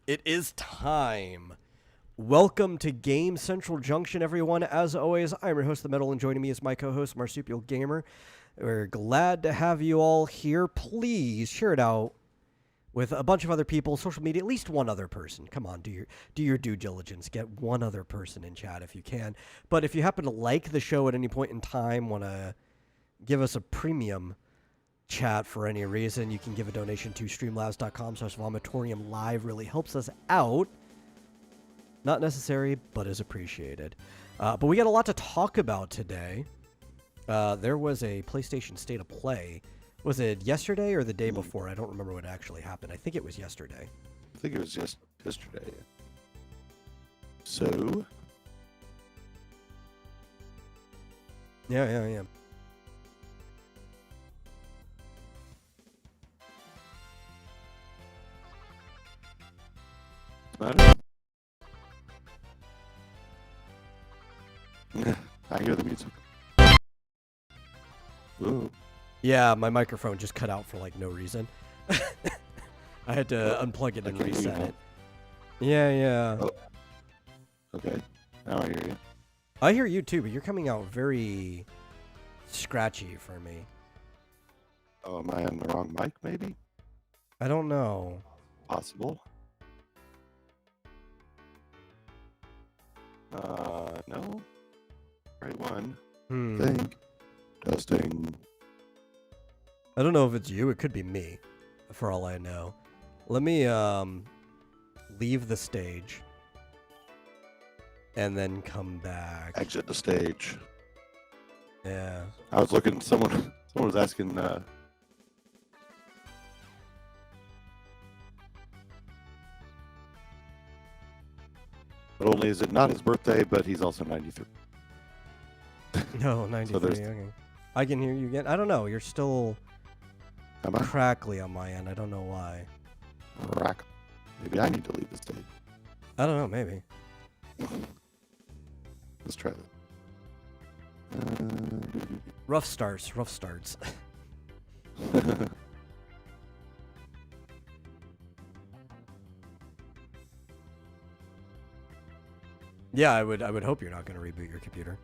It is time. Welcome to Game Central Junction, everyone. As always, I'm your host, The Metal, and joining me is my co-host, Marsupial Gamer. We're glad to have you all here. Please share it out with a bunch of other people, social media, at least one other person. Come on, do your due diligence. Get one other person in chat if you can. But if you happen to like the show at any point in time, want to give us a premium chat for any reason, you can give a donation to streamlabs.com/vomitorium live. Really helps us out. Not necessary, but is appreciated. But we got a lot to talk about today. There was a PlayStation State of Play. Was it yesterday or the day before? I don't remember what actually happened. I think it was yesterday. I think it was just yesterday. So? Yeah. I hear the music. Ooh. Yeah, my microphone just cut out for like no reason. I had to unplug it and reset it. Yeah. Oh. Okay, now I hear you. I hear you too, but you're coming out very scratchy for me. Oh, am I on the wrong mic, maybe? I don't know. Possible. No. Right one. Think. Testing. I don't know if it's you. It could be me, for all I know. Let me leave the stage and then come back. Exit the stage. Yeah. I was looking. Someone was asking. Not only is it not his birthday, but he's also 93. No, 93. Okay. I can hear you again. I don't know. You're still crackly on my end. I don't know why. Maybe I need to leave the stage. I don't know. Maybe. Let's try that. Rough starts. Yeah, I would hope you're not going to reboot your computer.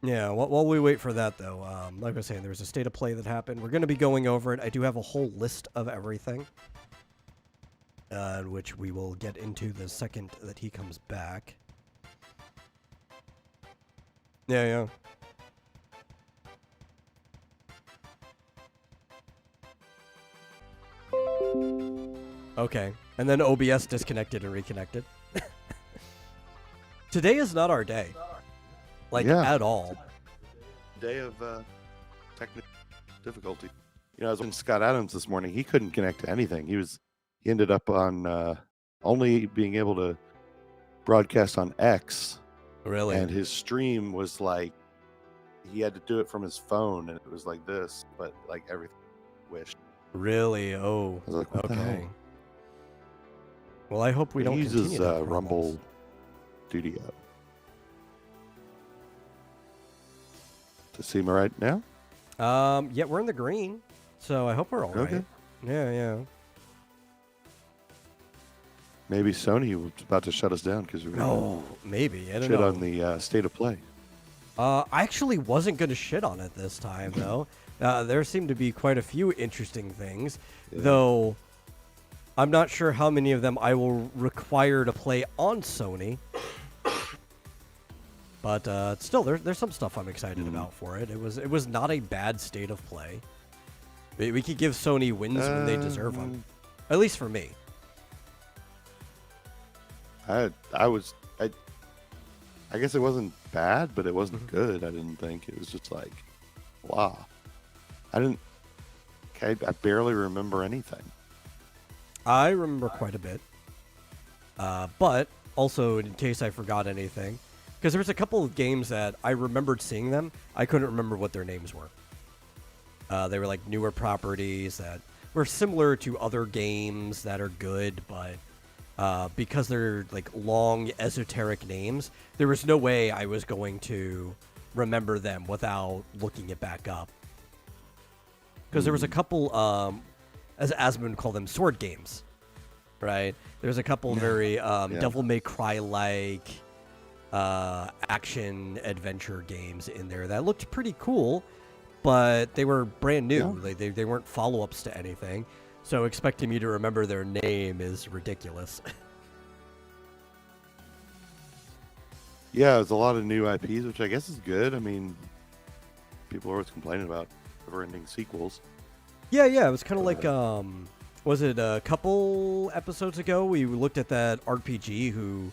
Yeah, while we wait for that, though, like I was saying, there was a state of play that happened. We're going to be going over it. I do have a whole list of everything, which we will get into the second that he comes back. Yeah. Okay, and then OBS disconnected and reconnected. Today is not our day. At all. Day of technical difficulty. You know, I was with Scott Adams this morning. He couldn't connect to anything. He ended up on only being able to broadcast on X. Really? And his stream was like, he had to do it from his phone, and it was like this, but like everything wished. Really? Oh. I was like, what the hell? Well, I hope we don't continue uses Rumble Studio. To see me right now? Yeah, we're in the green, so I hope we're all right. Yeah. Maybe Sony was about to shut us down because we were maybe. I don't shit know. on the state of play. I actually wasn't going to shit on it this time, though. There seemed to be quite a few interesting things, though I'm not sure how many of them I will require to play on Sony. But still, there's some stuff I'm excited about for it. It was not a bad state of play. We could give Sony wins when they deserve them, at least for me. I guess it wasn't bad, but it wasn't good. I didn't think it was just like, wow. I barely remember anything. I remember quite a bit, but also in case I forgot anything. Because there was a couple of games that I remembered seeing them. I couldn't remember what their names were. They were like newer properties that were similar to other games that are good, but because they're like long, esoteric names, there was no way I was going to remember them without looking it back up. Because there was a couple, as Asmund would call them, sword games, right? There's a couple very Devil May Cry-like action adventure games in there that looked pretty cool, but they were brand new. Yeah. They weren't follow-ups to anything. So expecting me to remember their name is ridiculous. Yeah, there's a lot of new IPs, which I guess is good. I mean, people are always complaining about never-ending sequels. Yeah, it was kind of like, was it a couple episodes ago? We looked at that RPG who,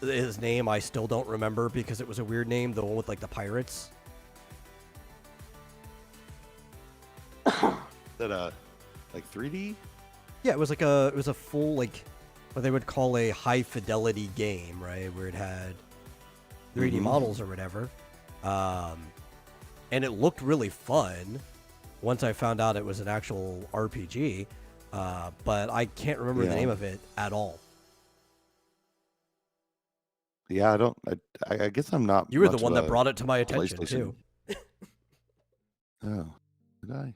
his name I still don't remember because it was a weird name, the one with like the pirates. That like 3D? Yeah, it was a full like what they would call a high fidelity game, right? Where it had 3D models or whatever. And it looked really fun once I found out it was an actual RPG. But I can't remember the name of it at all. Yeah, I guess I'm not. You were the one that brought it to my attention too. Oh, did I?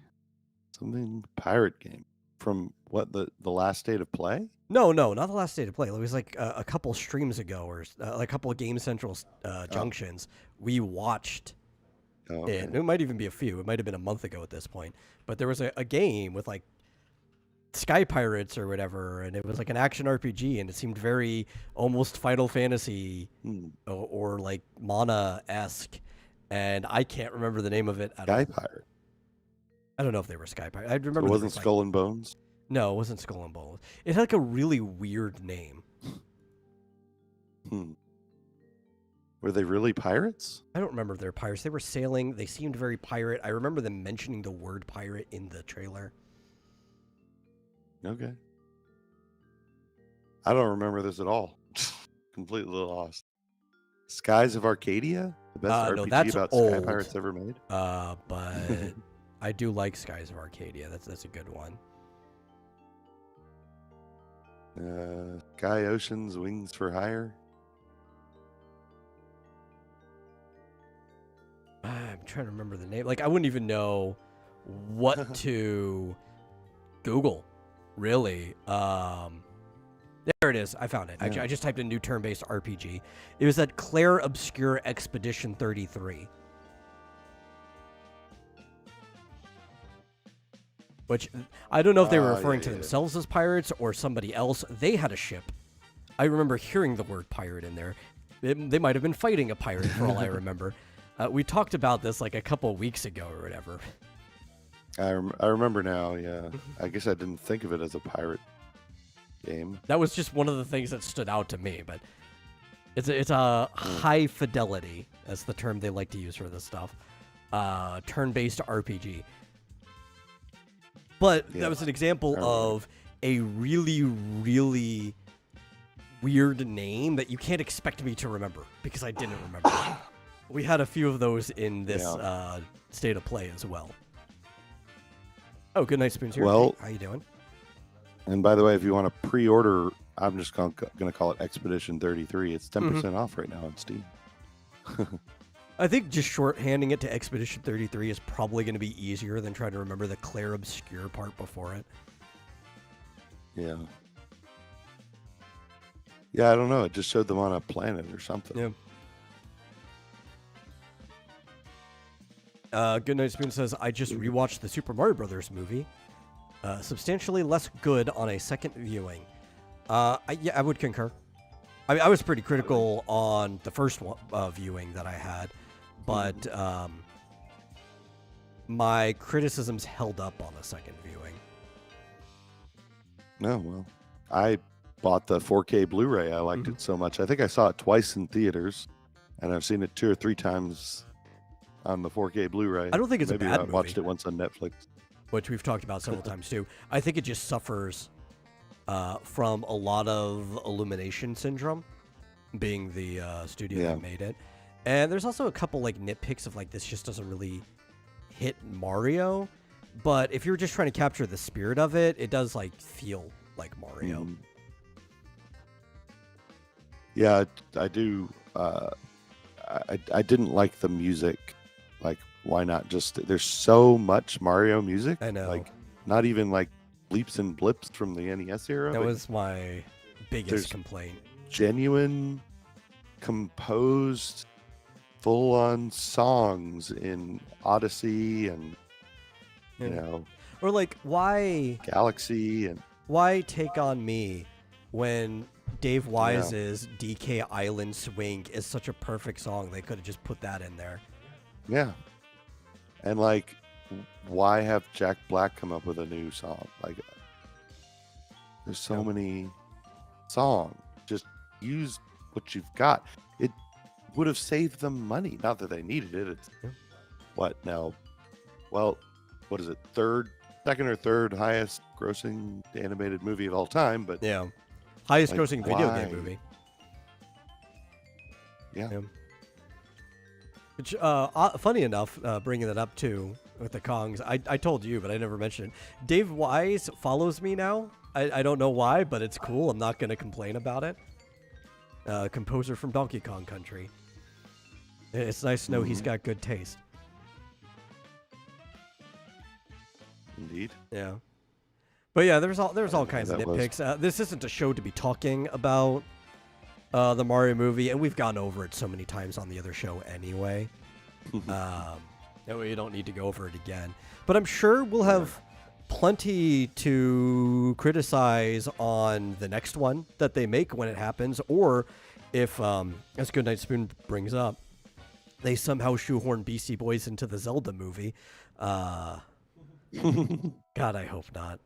Something pirate game from what the last state of play? No, not the last state of play. It was like a couple streams ago, or like a couple of Game Central junctions. We watched it. It might even be a few. It might have been a month ago at this point. But there was a game with like Sky Pirates or whatever, and it was like an action RPG, and it seemed very almost Final Fantasy or like Mana-esque, and I can't remember the name of it at all. Sky Pirate. I don't know if they were Sky Pirate. I remember it wasn't Skull and Bones? No, it wasn't Skull and Bones. It had like a really weird name. Were they really pirates? I don't remember if they were pirates. They were sailing. They seemed very pirate. I remember them mentioning the word pirate in the trailer. Okay. I don't remember this at all. Completely lost. Skies of Arcadia? The best RPG about old. Sky Pirates ever made? But I do like Skies of Arcadia. That's a good one. Sky Ocean's Wings for Hire? I'm trying to remember the name. Like, I wouldn't even know what to Google, really. There it is. I found it. I just typed in new turn-based RPG. It was at Claire Obscure Expedition 33. Which, I don't know if they were referring to themselves as pirates or somebody else. They had a ship. I remember hearing the word pirate in there. They might have been fighting a pirate, for all I remember. We talked about this like a couple weeks ago or whatever. I remember now, yeah. I guess I didn't think of it as a pirate game. That was just one of the things that stood out to me, but it's a high fidelity, that's the term they like to use for this stuff. Turn-based RPG. But that was an example of a really, really weird name that you can't expect me to remember, because I didn't remember. We had a few of those in this state of play as well. Oh, good night, Spoons here. Well, how you doing? And by the way, if you want to pre-order, I'm just going to call it Expedition 33. It's 10% off right now on Steam. I think just shorthanding it to Expedition 33 is probably going to be easier than trying to remember the Claire Obscure part before it. Yeah. Yeah, I don't know. It just showed them on a planet or something. Yeah. Goodnight Spoon says, I just rewatched the Super Mario Brothers movie. Substantially less good on a second viewing. I would concur. I mean, I was pretty critical on the first viewing that I had, but my criticisms held up on the second viewing. No, well, I bought the 4K Blu-ray. I liked it so much. I think I saw it twice in theaters, and I've seen it 2 or 3 times on the 4K Blu-ray. I don't think it's Maybe a bad I movie. Watched it once on Netflix. Which we've talked about several times too. I think it just suffers from a lot of Illumination syndrome, being the studio that made it. And there's also a couple like nitpicks of like this just doesn't really hit Mario. But if you're just trying to capture the spirit of it, it does like feel like Mario. Yeah, I do. I didn't like the music. Like, why not just? There's so much Mario music. I know. Like, not even like bleeps and blips from the NES era. That was my biggest there's complaint. Genuine, composed, full-on songs in Odyssey and Yeah. you know, Or like, why Galaxy and Take On Me when Dave Wise's DK Island Swing is such a perfect song? They could have just put that in there. yeah. And like, why have Jack Black come up with a new song? Like, there's so many songs. Just use what you've got. It would have saved them money. Not that they needed it. It's what now? Well, what is it? Second or third highest grossing animated movie of all time. But yeah, highest like, grossing video game why? movie. Yeah. Which, funny enough, bringing that up too with the Kongs, I told you, but I never mentioned it. Dave Wise follows me now. I don't know why, but it's cool. I'm not going to complain about it. Composer from Donkey Kong Country. It's nice to know he's got good taste. Indeed. Yeah. But yeah, there's all kinds of nitpicks. This isn't a show to be talking about the Mario movie, and we've gone over it so many times on the other show anyway. You don't need to go over it again. But I'm sure we'll have plenty to criticize on the next one that they make when it happens, or if, as Goodnight Spoon brings up, they somehow shoehorn Beastie Boys into the Zelda movie. God, I hope not.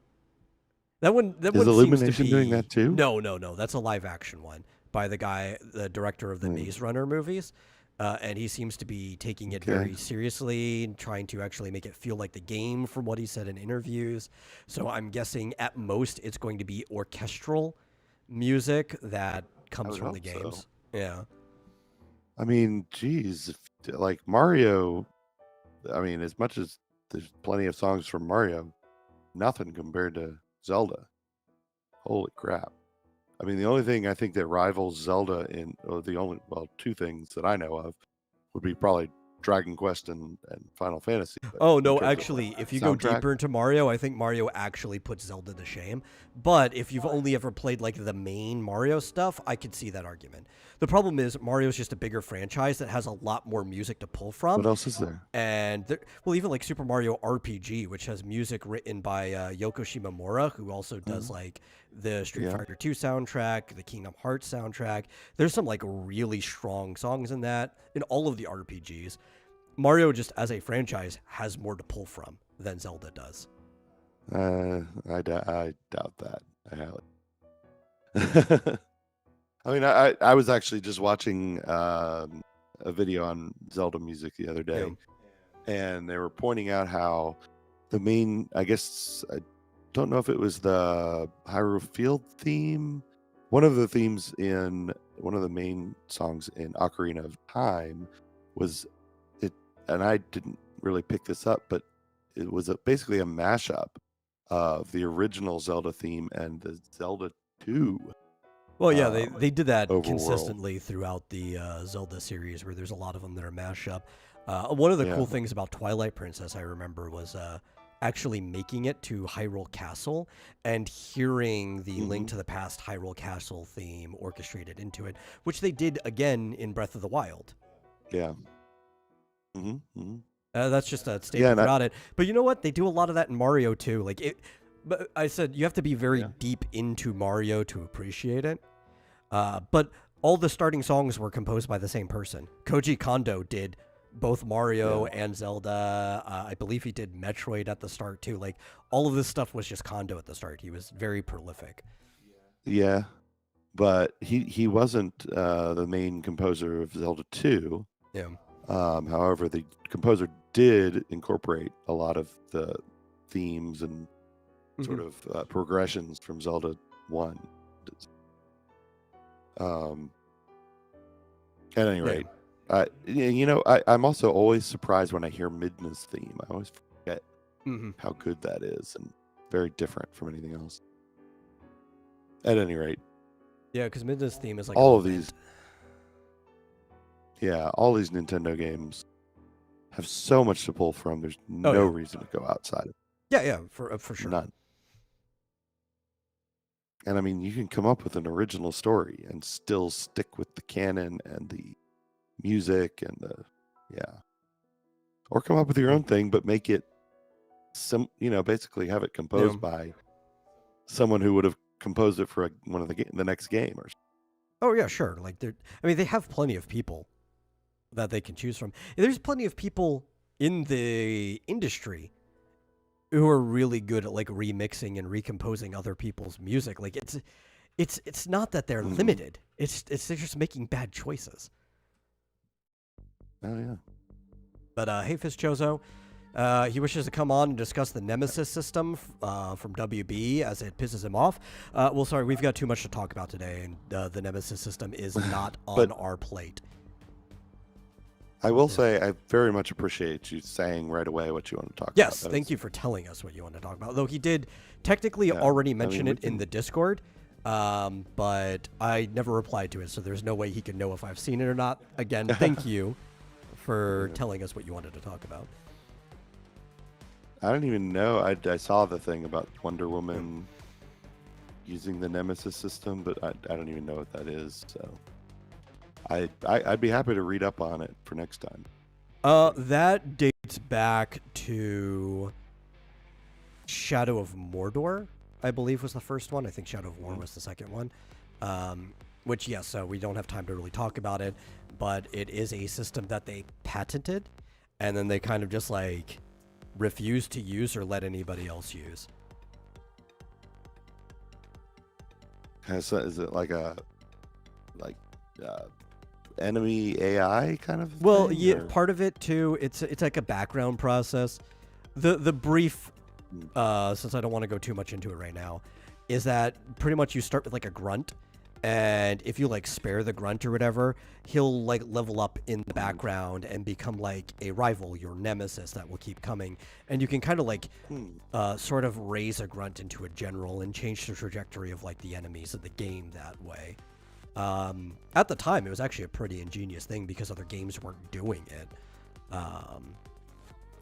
That one Is seems Illumination to be, doing that too? No. That's a live action one by the director of the Maze Runner movies. And he seems to be taking it very seriously and trying to actually make it feel like the game from what he said in interviews. So I'm guessing at most it's going to be orchestral music that comes from the games. So. Yeah. I mean, geez, like Mario, I mean, as much as there's plenty of songs from Mario, nothing compared to Zelda. Holy crap. I mean, the only thing I think that rivals Zelda two things that I know of would be probably Dragon Quest and Final Fantasy. Oh, no, actually, if you go deeper into Mario, I think Mario actually puts Zelda to shame. But if you've only ever played, like, the main Mario stuff, I could see that argument. The problem is Mario's just a bigger franchise that has a lot more music to pull from. What else is there? And, even, like, Super Mario RPG, which has music written by Yoko Shimomura, who also does, like, the Street Fighter 2 soundtrack, the Kingdom Hearts soundtrack. There's some, like, really strong songs in that, in all of the RPGs. Mario, just as a franchise, has more to pull from than Zelda does. I doubt that. I have it. I mean, I was actually just watching a video on Zelda music the other day, and they were pointing out how the main, I guess, I don't know if it was the Hyrule Field theme, one of the themes in one of the main songs in Ocarina of Time was it, and I didn't really pick this up, but it was basically a mashup of the original Zelda theme and the Zelda 2. Well, yeah, they did that overworld. consistently throughout the Zelda series, where there's a lot of them that are mashup. One of the cool things about Twilight Princess, I remember, was actually making it to Hyrule Castle and hearing the Link to the Past Hyrule Castle theme orchestrated into it, which they did again in Breath of the Wild. Yeah. That's just a statement throughout it. But you know what? They do a lot of that in Mario too. Like it. But I said you have to be very deep into Mario to appreciate it. But all the starting songs were composed by the same person. Koji Kondo did both Mario and Zelda. I believe he did Metroid at the start too. Like all of this stuff was just Kondo at the start. He was very prolific. Yeah, but he wasn't the main composer of Zelda 2. Yeah. However, the composer did incorporate a lot of the themes and sort of progressions from Zelda 1. At any rate, I'm also always surprised when I hear Midna's theme. I always forget how good that is and very different from anything else. At any rate. Yeah, because Midna's theme is like all of these. Yeah, all these Nintendo games have so much to pull from. There's no reason to go outside. Yeah, for sure. None. And I mean, you can come up with an original story and still stick with the canon and the music and or come up with your own thing, but make it basically have it composed by someone who would have composed it for one of the next game or something. Oh yeah, sure. Like they have plenty of people that they can choose from. There's plenty of people in the industry who are really good at like remixing and recomposing other people's music. Like it's not that they're limited. It's they're just making bad choices. Oh yeah. But hey, Fischozo, he wishes to come on and discuss the Nemesis system from WB as it pisses him off. Well, sorry, we've got too much to talk about today, and the Nemesis system is not on our plate. I will say I very much appreciate you saying right away what you want to talk about. Yes, thank you for telling us what you want to talk about. Though he did technically already mention it in the Discord, but I never replied to it, so there's no way he could know if I've seen it or not. Again, thank you for telling us what you wanted to talk about. I don't even know. I saw the thing about Wonder Woman using the Nemesis system, but I don't even know what that is. So I'd be happy to read up on it for next time. That dates back to Shadow of Mordor, I believe was the first one. I think Shadow of War was the second one. Which, yes, so we don't have time to really talk about it, but it is a system that they patented, and then they kind of just like refuse to use or let anybody else use. So is it like enemy AI kind of thing? Well, yeah, part of it too. It's like a background process. The brief, since I don't want to go too much into it right now, is that pretty much you start with like a grunt, and if you like spare the grunt or whatever, he'll like level up in the background and become like a rival, your nemesis that will keep coming. And you can kind of like sort of raise a grunt into a general and change the trajectory of like the enemies of the game that way. At the time, it was actually a pretty ingenious thing because other games weren't doing it.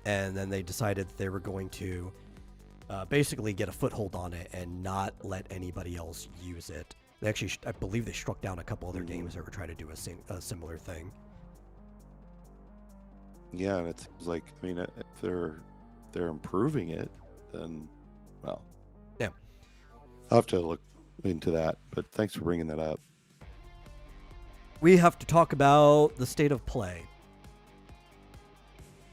And then they decided that they were going to basically get a foothold on it and not let anybody else use it. They actually, I believe they struck down a couple other games that were trying to do a similar thing. Yeah, and it seems like, I mean, if they're improving it, then, well. Yeah. I'll have to look into that, but thanks for bringing that up. We have to talk about the state of play.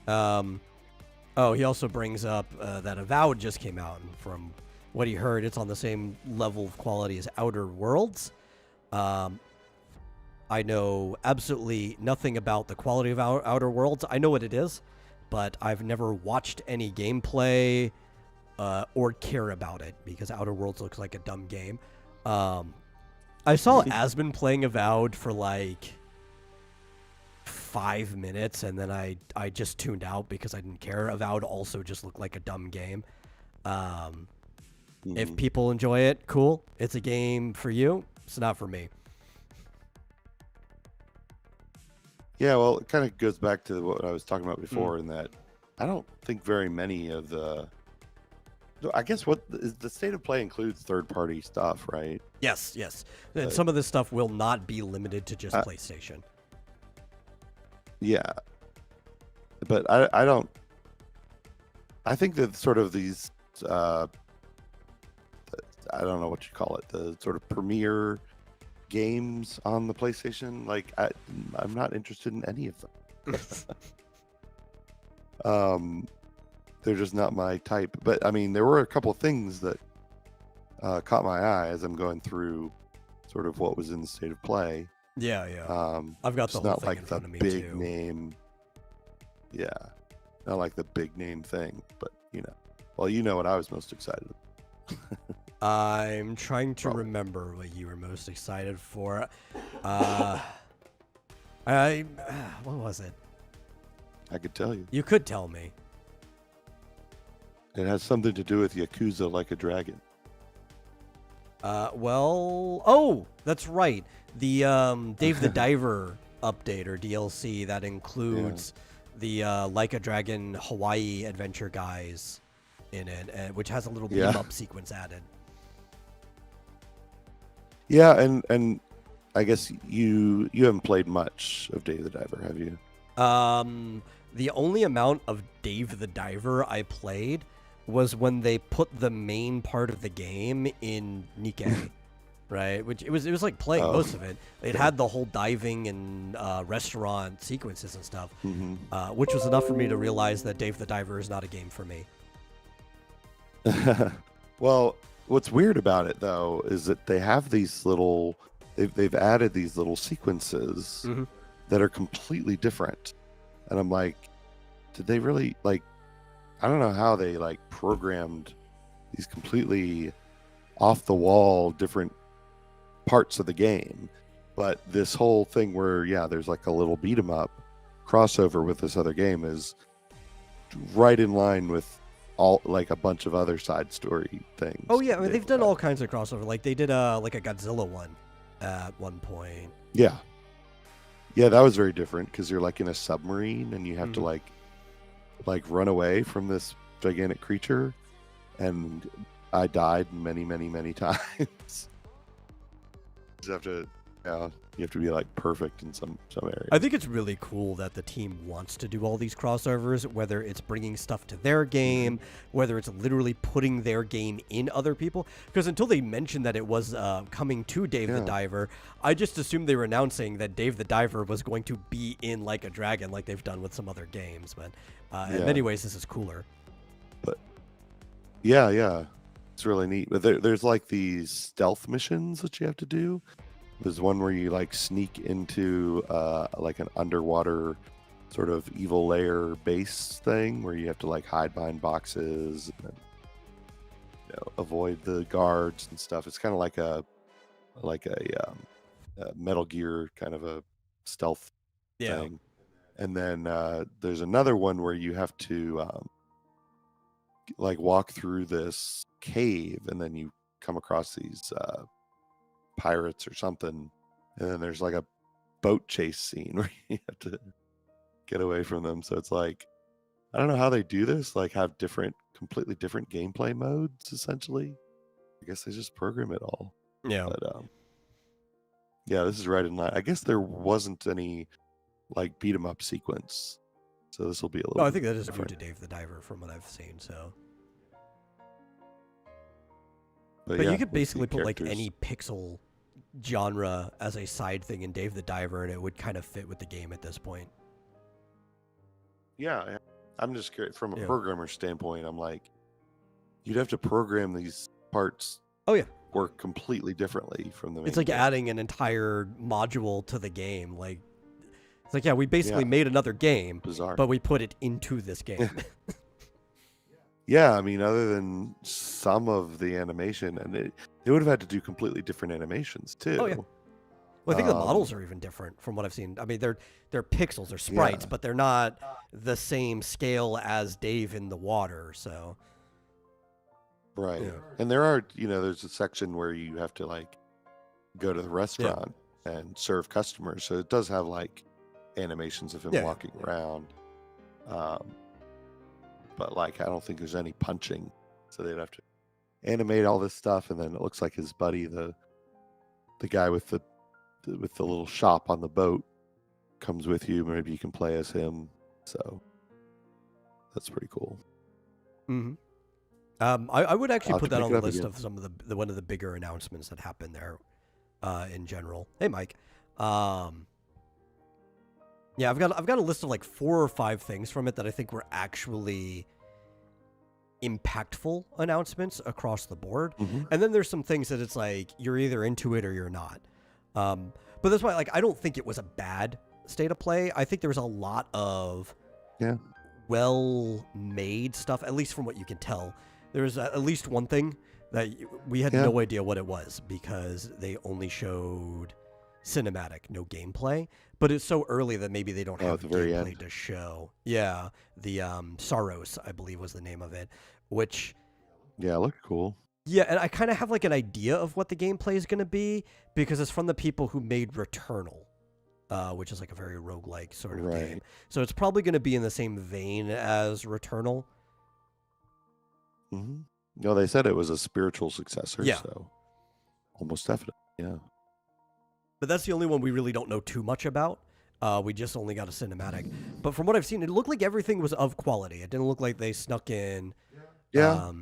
He also brings up that Avowed just came out, and from what he heard, it's on the same level of quality as Outer Worlds. I know absolutely nothing about the quality of Outer Worlds. I know what it is, but I've never watched any gameplay or care about it because Outer Worlds looks like a dumb game. I saw Asmon playing Avowed for like 5 minutes, and then I just tuned out because I didn't care. Avowed also just looked like a dumb game. If people enjoy it, cool. It's a game for you. It's not for me. Yeah, well, it kind of goes back to what I was talking about before in that I don't think very many of the... I guess what the state of play includes third-party stuff, right? Yes. And some of this stuff will not be limited to just PlayStation. Yeah. But I don't... I think that sort of these... I don't know what you call it, the sort of premier games on the PlayStation, like I'm not interested in any of them. They're just not my type. But I mean, there were a couple of things that caught my eye as I'm going through sort of what was in the state of play. Yeah. I've got the whole thing in front of me too. Big name. Yeah, not like the big name thing, but you know what I was most excited about. I'm trying to remember what you were most excited for. What was it? I could tell you. You could tell me. It has something to do with Yakuza Like a Dragon. That's right. The Dave the Diver update or DLC that includes the Like a Dragon Hawaii adventure guys in it, which has a little beam up sequence added. Yeah, and I guess you haven't played much of Dave the Diver, have you? The only amount of Dave the Diver I played was when they put the main part of the game in Nikkei, right? Which it was like playing most of it. It had the whole diving and restaurant sequences and stuff, which was enough for me to realize that Dave the Diver is not a game for me. Well, what's weird about it though is that they have these little, they've added these little sequences that are completely different, and I'm like, did they really like? I don't know how they like programmed these completely off the wall different parts of the game, but this whole thing where there's like a little beat 'em up crossover with this other game is right in line with all like a bunch of other side story things. Oh yeah, I mean, they've done all kinds of crossover. Like they did like a Godzilla one at one point. Yeah, that was very different because you're like in a submarine and you have to like run away from this gigantic creature, and I died many times. You have to be like perfect in some areas. I think it's really cool that the team wants to do all these crossovers, whether it's bringing stuff to their game, whether it's literally putting their game in other people. Because until they mentioned that it was coming to Dave the Diver, I just assumed they were announcing that Dave the Diver was going to be in Like a Dragon, like they've done with some other games. But in many ways, this is cooler. But yeah, it's really neat. But there's like these stealth missions that you have to do. There's one where you like sneak into like an underwater sort of evil lair base thing where you have to like hide behind boxes and avoid the guards and stuff. It's kind of like a Metal Gear kind of a stealth thing. And then there's another one where you have to like walk through this cave, and then you come across these pirates or something, and then there's like a boat chase scene where you have to get away from them. So it's like, I don't know how they do this, like have completely different gameplay modes essentially. I guess they just program it all. But this is right in line. I guess there wasn't any like beat 'em up sequence, so this will be a little I think that is new different. to Dave the Diver from what I've seen. So but you could basically put like any pixel genre as a side thing in Dave the Diver, and it would kind of fit with the game at this point. Yeah, I'm just curious from a programmer standpoint. I'm like, you'd have to program these parts. Work completely differently from the main It's like game. adding an entire module to the game. Like, it's like, we basically made another game, Bizarre. but we put it into this game. Yeah, I mean, other than some of the animation, and they would have had to do completely different animations too. Oh yeah. Well, I think the models are even different from what I've seen. I mean, they're pixels, they're sprites, but they're not the same scale as Dave in the water. So. Right. Yeah. And there are, there's a section where you have to like go to the restaurant and serve customers. So it does have like animations of him walking around. But like, I don't think there's any punching. So they'd have to animate all this stuff. And then it looks like his buddy, the guy with the little shop on the boat, comes with you. Maybe you can play as him. So that's pretty cool. Mm-hmm. I would actually put that on the list of some of the one of the bigger announcements that happened there, in general. Hey, Mike. I've got a list of like 4 or 5 things from it that I think were actually impactful announcements across the board, and then there's some things that it's like you're either into it or you're not. But that's why, like, I don't think it was a bad state of play. I think there was a lot of well-made stuff, at least from what you can tell. There was at least one thing that we had no idea what it was because they only showed cinematic, no gameplay. But it's so early that maybe they don't have gameplay to show. Yeah, the Saros, I believe, was the name of it, which... Yeah, it looked cool. Yeah, and I kind of have like an idea of what the gameplay is going to be because it's from the people who made Returnal. which is like a very roguelike sort of Right. game. So it's probably going to be in the same vein as Returnal. Mm-hmm. No, they said it was a spiritual successor, Yeah. so almost definitely, yeah. But that's the only one we really don't know too much about. We just only got a cinematic. But from what I've seen, it looked like everything was of quality. It didn't look like they snuck in Yeah,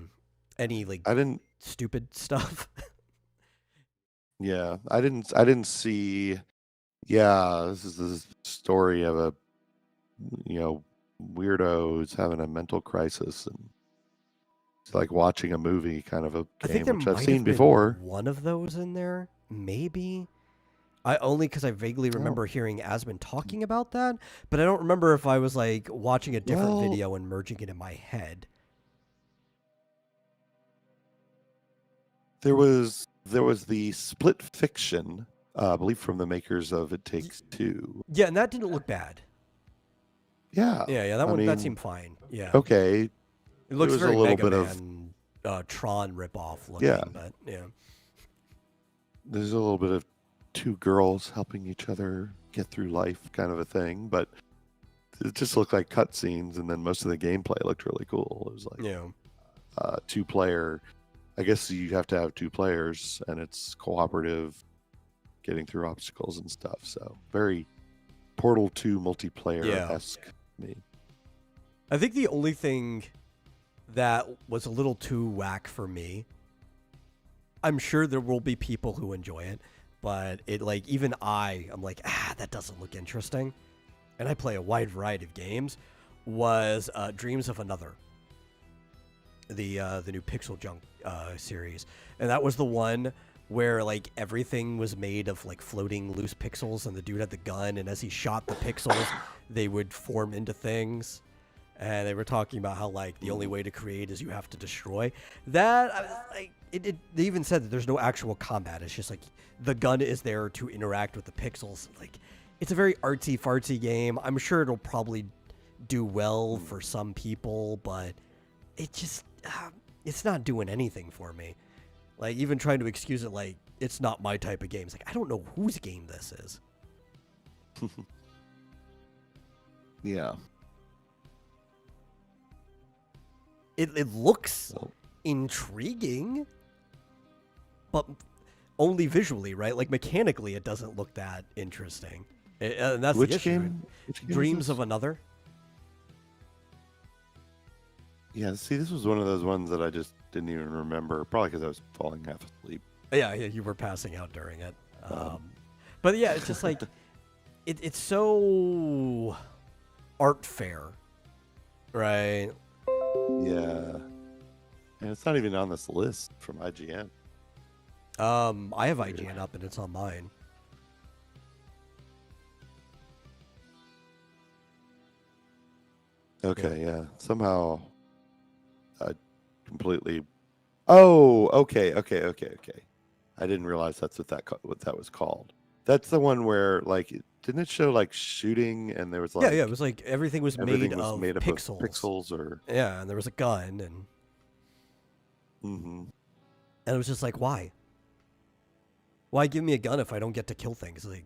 any like I didn't. stupid stuff. Yeah, I didn't see. Yeah, this is the story of a weirdo who's having a mental crisis, and it's like watching a movie, kind of a I think game, there which I've might seen have been before. one of those in there, maybe. I only because I vaguely Oh, remember hearing Asmund talking about that, but I don't remember if I was like watching a different well, video and merging it in my head. there was the Split Fiction, I believe, from the makers of It Takes Two. Yeah, and that didn't look bad. Yeah, Yeah, that I one that mean, seemed fine. Yeah, okay, it there looks was a very little Mega bit of Man, Tron ripoff looking, yeah, but yeah. there's a little bit of two girls helping each other get through life, kind of a thing, but it just looked like cutscenes, and then most of the gameplay looked really cool. It was like Yeah. 2-player. I guess you have to have 2 players, and it's cooperative, getting through obstacles and stuff. So very Portal 2 multiplayer-esque to me. I think the only thing that was a little too whack for me, I'm sure there will be people who enjoy it, but it like even I'm like, that doesn't look interesting. And I play a wide variety of games, was Dreams of Another. The new Pixel Junk series. And that was the one where like everything was made of like floating loose pixels, and the dude had the gun, and as he shot the pixels, they would form into things. And they were talking about how like the only way to create is you have to destroy. That they even said that there's no actual combat. It's just like the gun is there to interact with the pixels. Like it's a very artsy fartsy game. I'm sure it'll probably do well for some people, but it just it's not doing anything for me. Like even trying to excuse it like it's not my type of game. It's like I don't know whose game this is. Yeah. It looks intriguing, but only visually, right? Like mechanically, it doesn't look that interesting. And that's Which the issue. game? Which game Dreams of Another. Yeah, see, this was one of those ones that I just didn't even remember, probably because I was falling half asleep. Yeah, you were passing out during it. But yeah, it's just like it's so art fair, right? Yeah. And it's not even on this list from IGN. I have IGN up and it's on mine. Okay, yeah. Somehow I completely. Oh, okay. I didn't realize that's what that was called. That's the one where like didn't it show like shooting, and there was like yeah, it was like everything was made of made up pixels. of pixels, or yeah, and there was a gun, and and it was just like, why give me a gun if I don't get to kill things? Like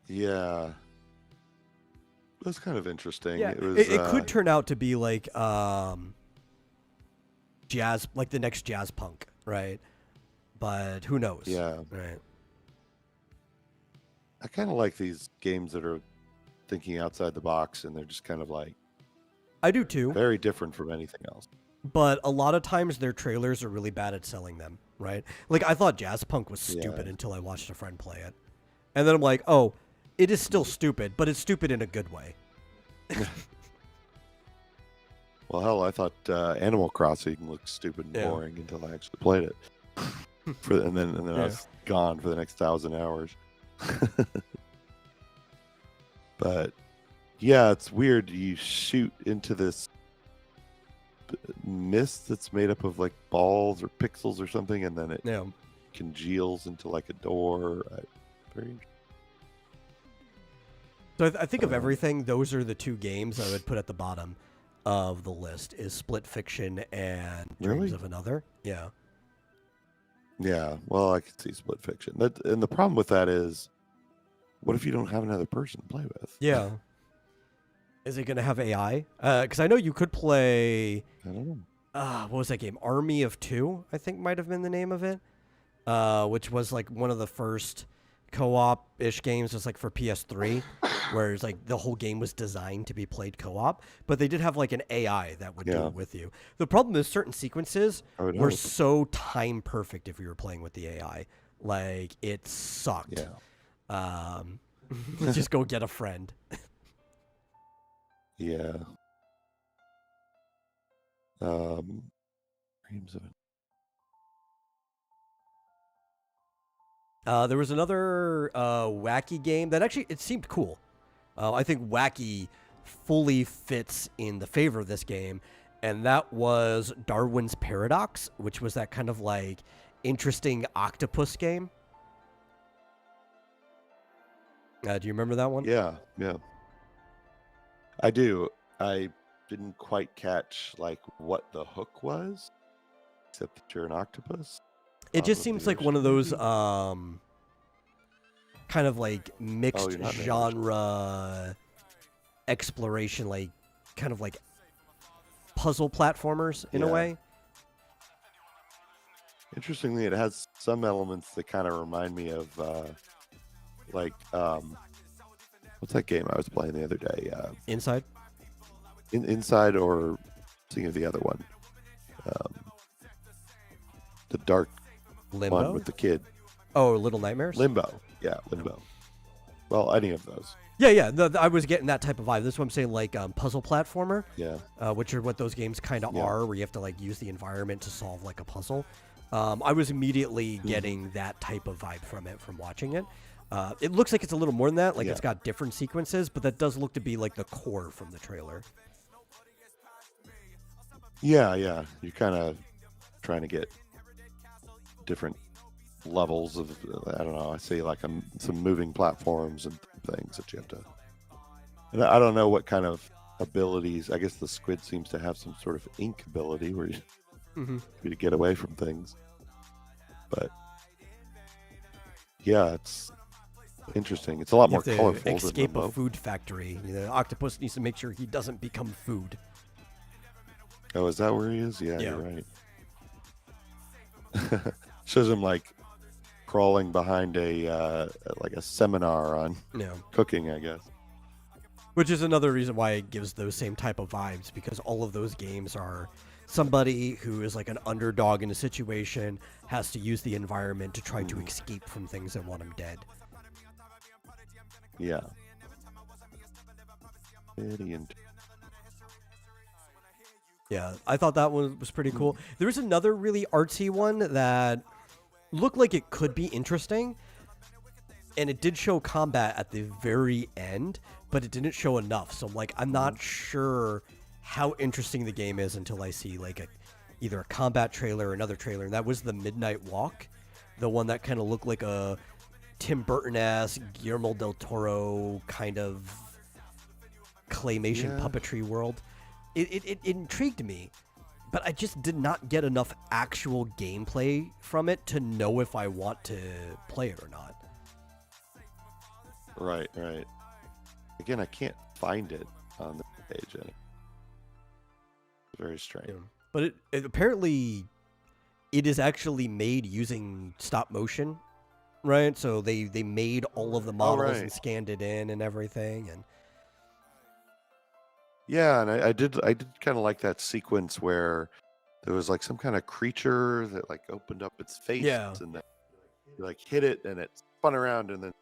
yeah, it was kind of interesting. yeah, It was it could turn out to be like jazz, like the next jazz punk, right? But who knows? Yeah, right. I kind of like these games that are thinking outside the box, and they're just kind of like I do too. very different from anything else. But a lot of times their trailers are really bad at selling them, right? Like I thought Jazz Punk was stupid until I watched a friend play it. And then I'm like, oh, it is still stupid, but it's stupid in a good way. Well, hell, I thought Animal Crossing looked stupid and boring until I actually played it. And then I was gone for the next 1,000 hours. But yeah, it's weird. You shoot into this mist that's made up of like balls or pixels or something, and then it congeals into like a door. Very interesting. So I think of everything, those are the two games I would put at the bottom of the list, is Split Fiction and Dreams of Another. Yeah. Yeah, well, I could see Split Fiction. And the problem with that is What if you don't have another person to play with? Yeah. Is it going to have AI? Because I know you could play. I don't know. What was that game? Army of Two, I think might have been the name of it. Which was like one of the first co-op-ish games, just like for PS3, where it's like the whole game was designed to be played co-op. But they did have like an AI that would do it with you. The problem is certain sequences were so time perfect if you were playing with the AI. Like it sucked. Yeah. Just go get a friend. Yeah. Dreams of it. There was another wacky game that actually it seemed cool. I think wacky fully fits in the favor of this game, and that was Darwin's Paradox, which was that kind of like interesting octopus game. Do you remember that one? Yeah. I do. I didn't quite catch like what the hook was, except that you're an octopus. It just seems like one of those kind of like mixed genre exploration, like kind of like puzzle platformers in a way. Interestingly, it has some elements that kind of remind me of what's that game I was playing the other day? Inside? Inside, or thinking of the other one. The dark Limbo? one with the kid. Oh, Little Nightmares? Limbo. Yeah, Limbo. Well, any of those. Yeah. I was getting that type of vibe. This is what I'm saying, like puzzle platformer. Yeah. Which are what those games kind of are, where you have to like use the environment to solve like a puzzle. I was immediately getting that type of vibe from it from watching it. It looks like it's a little more than that. Like it's got different sequences, but that does look to be like the core from the trailer. Yeah. You're kind of trying to get different levels of, I don't know, I see like some moving platforms and things that you have to, and I don't know what kind of abilities. I guess the squid seems to have some sort of ink ability where you to get away from things, but yeah, it's interesting. It's a lot more colorful. Escape a food factory. The octopus needs to make sure he doesn't become food. Oh, is that where he is? Yeah. You're right. Shows him like crawling behind a seminar on cooking, I guess. Which is another reason why it gives those same type of vibes, because all of those games are somebody who is like an underdog in a situation has to use the environment to try to escape from things that want him dead. Yeah. Yeah, I thought that one was pretty cool. There was another really artsy one that looked like it could be interesting, and it did show combat at the very end, but it didn't show enough. So I'm not sure how interesting the game is until I see like either a combat trailer or another trailer, and that was the Midnight Walk, the one that kind of looked like a Tim Burton-esque Guillermo del Toro kind of claymation puppetry world. It intrigued me, but I just did not get enough actual gameplay from it to know if I want to play it or not. Right. Again, I can't find it on the page. It's very strange. Yeah. But it apparently it is actually made using stop motion, right? So they made all of the models and scanned it in and everything, and yeah, and I did kind of like that sequence where there was like some kind of creature that like opened up its face, and then you like hit it and it spun around and then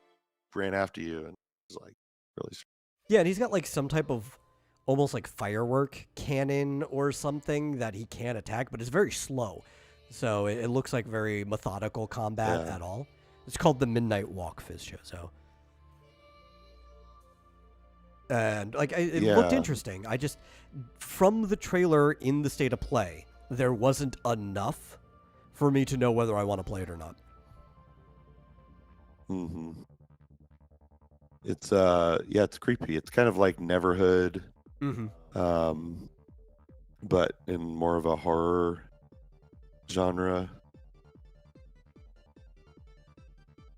ran after you, and it was like really strange. Yeah, and he's got like some type of almost like firework cannon or something that he can attack, but it's very slow. So it looks like very methodical combat at all. It's called the Midnight Walk, Fizzo. And it looked interesting. I just, from the trailer in the state of play, there wasn't enough for me to know whether I want to play it or not. It's it's creepy. It's kind of like Neverhood, but in more of a horror genre.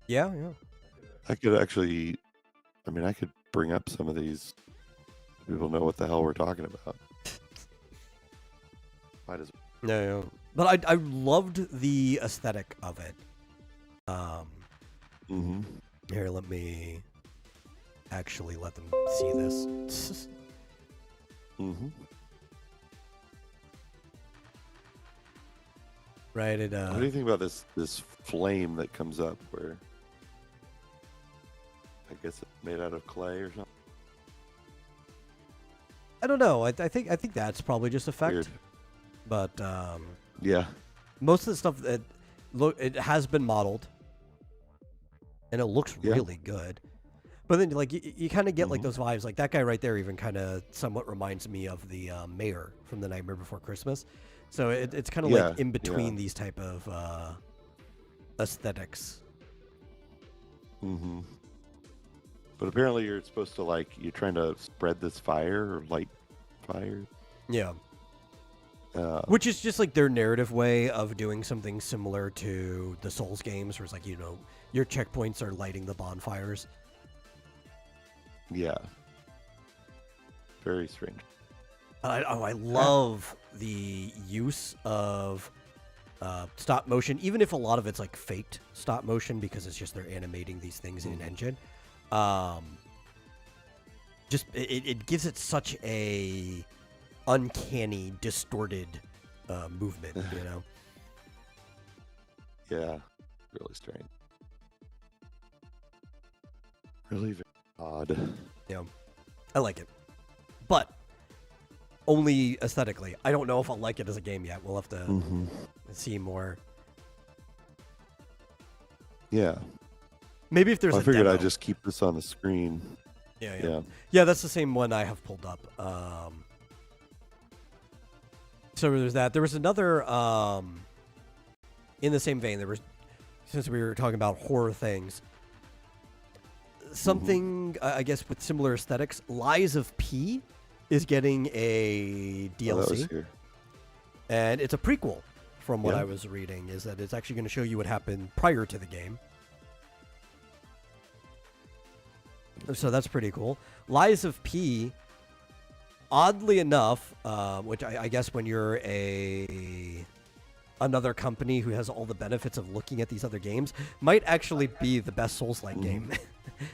Yeah. I could actually I mean, I could bring up some of these. People know what the hell we're talking about. Might as No, but I loved the aesthetic of it. Mm-hmm. Here, let me actually let them see this. Mm-hmm. Right, What do you think about this flame that comes up where I guess it's made out of clay or something? I don't know. I think that's probably just effect. Weird. But Yeah. most of the stuff that it has been modeled, and it looks Yeah. really good. But then, like, you kind of get like those vibes. Like that guy right there, even kind of somewhat reminds me of the mayor from The Nightmare Before Christmas. So it's kind of Yeah, like in between yeah. these type of aesthetics. Mm-hmm. But apparently you're supposed to you're trying to spread this fire or light fire. Yeah. Which is just like their narrative way of doing something similar to the Souls games, where it's like, your checkpoints are lighting the bonfires. Yeah. Very strange. I love the use of stop motion, even if a lot of it's like faked stop motion because it's just they're animating these things in an engine. Just it gives it such a uncanny, distorted movement, Yeah. Really strange. Really very odd. Yeah, I like it, but only aesthetically. I don't know if I'll like it as a game yet. We'll have to see more. Yeah. Maybe if there's I a figured demo. I'd just keep this on the screen. Yeah, that's the same one I have pulled up. So there's that. There was another in the same vein. There was, since we were talking about horror things, something I guess with similar aesthetics. Lies of P is getting a DLC, that was here. and it's a prequel. From what I was reading, is that it's actually going to show you what happened prior to the game. So that's pretty cool. Lies of P, oddly enough, which I guess when you're another company who has all the benefits of looking at these other games, might actually be the best Souls-like game.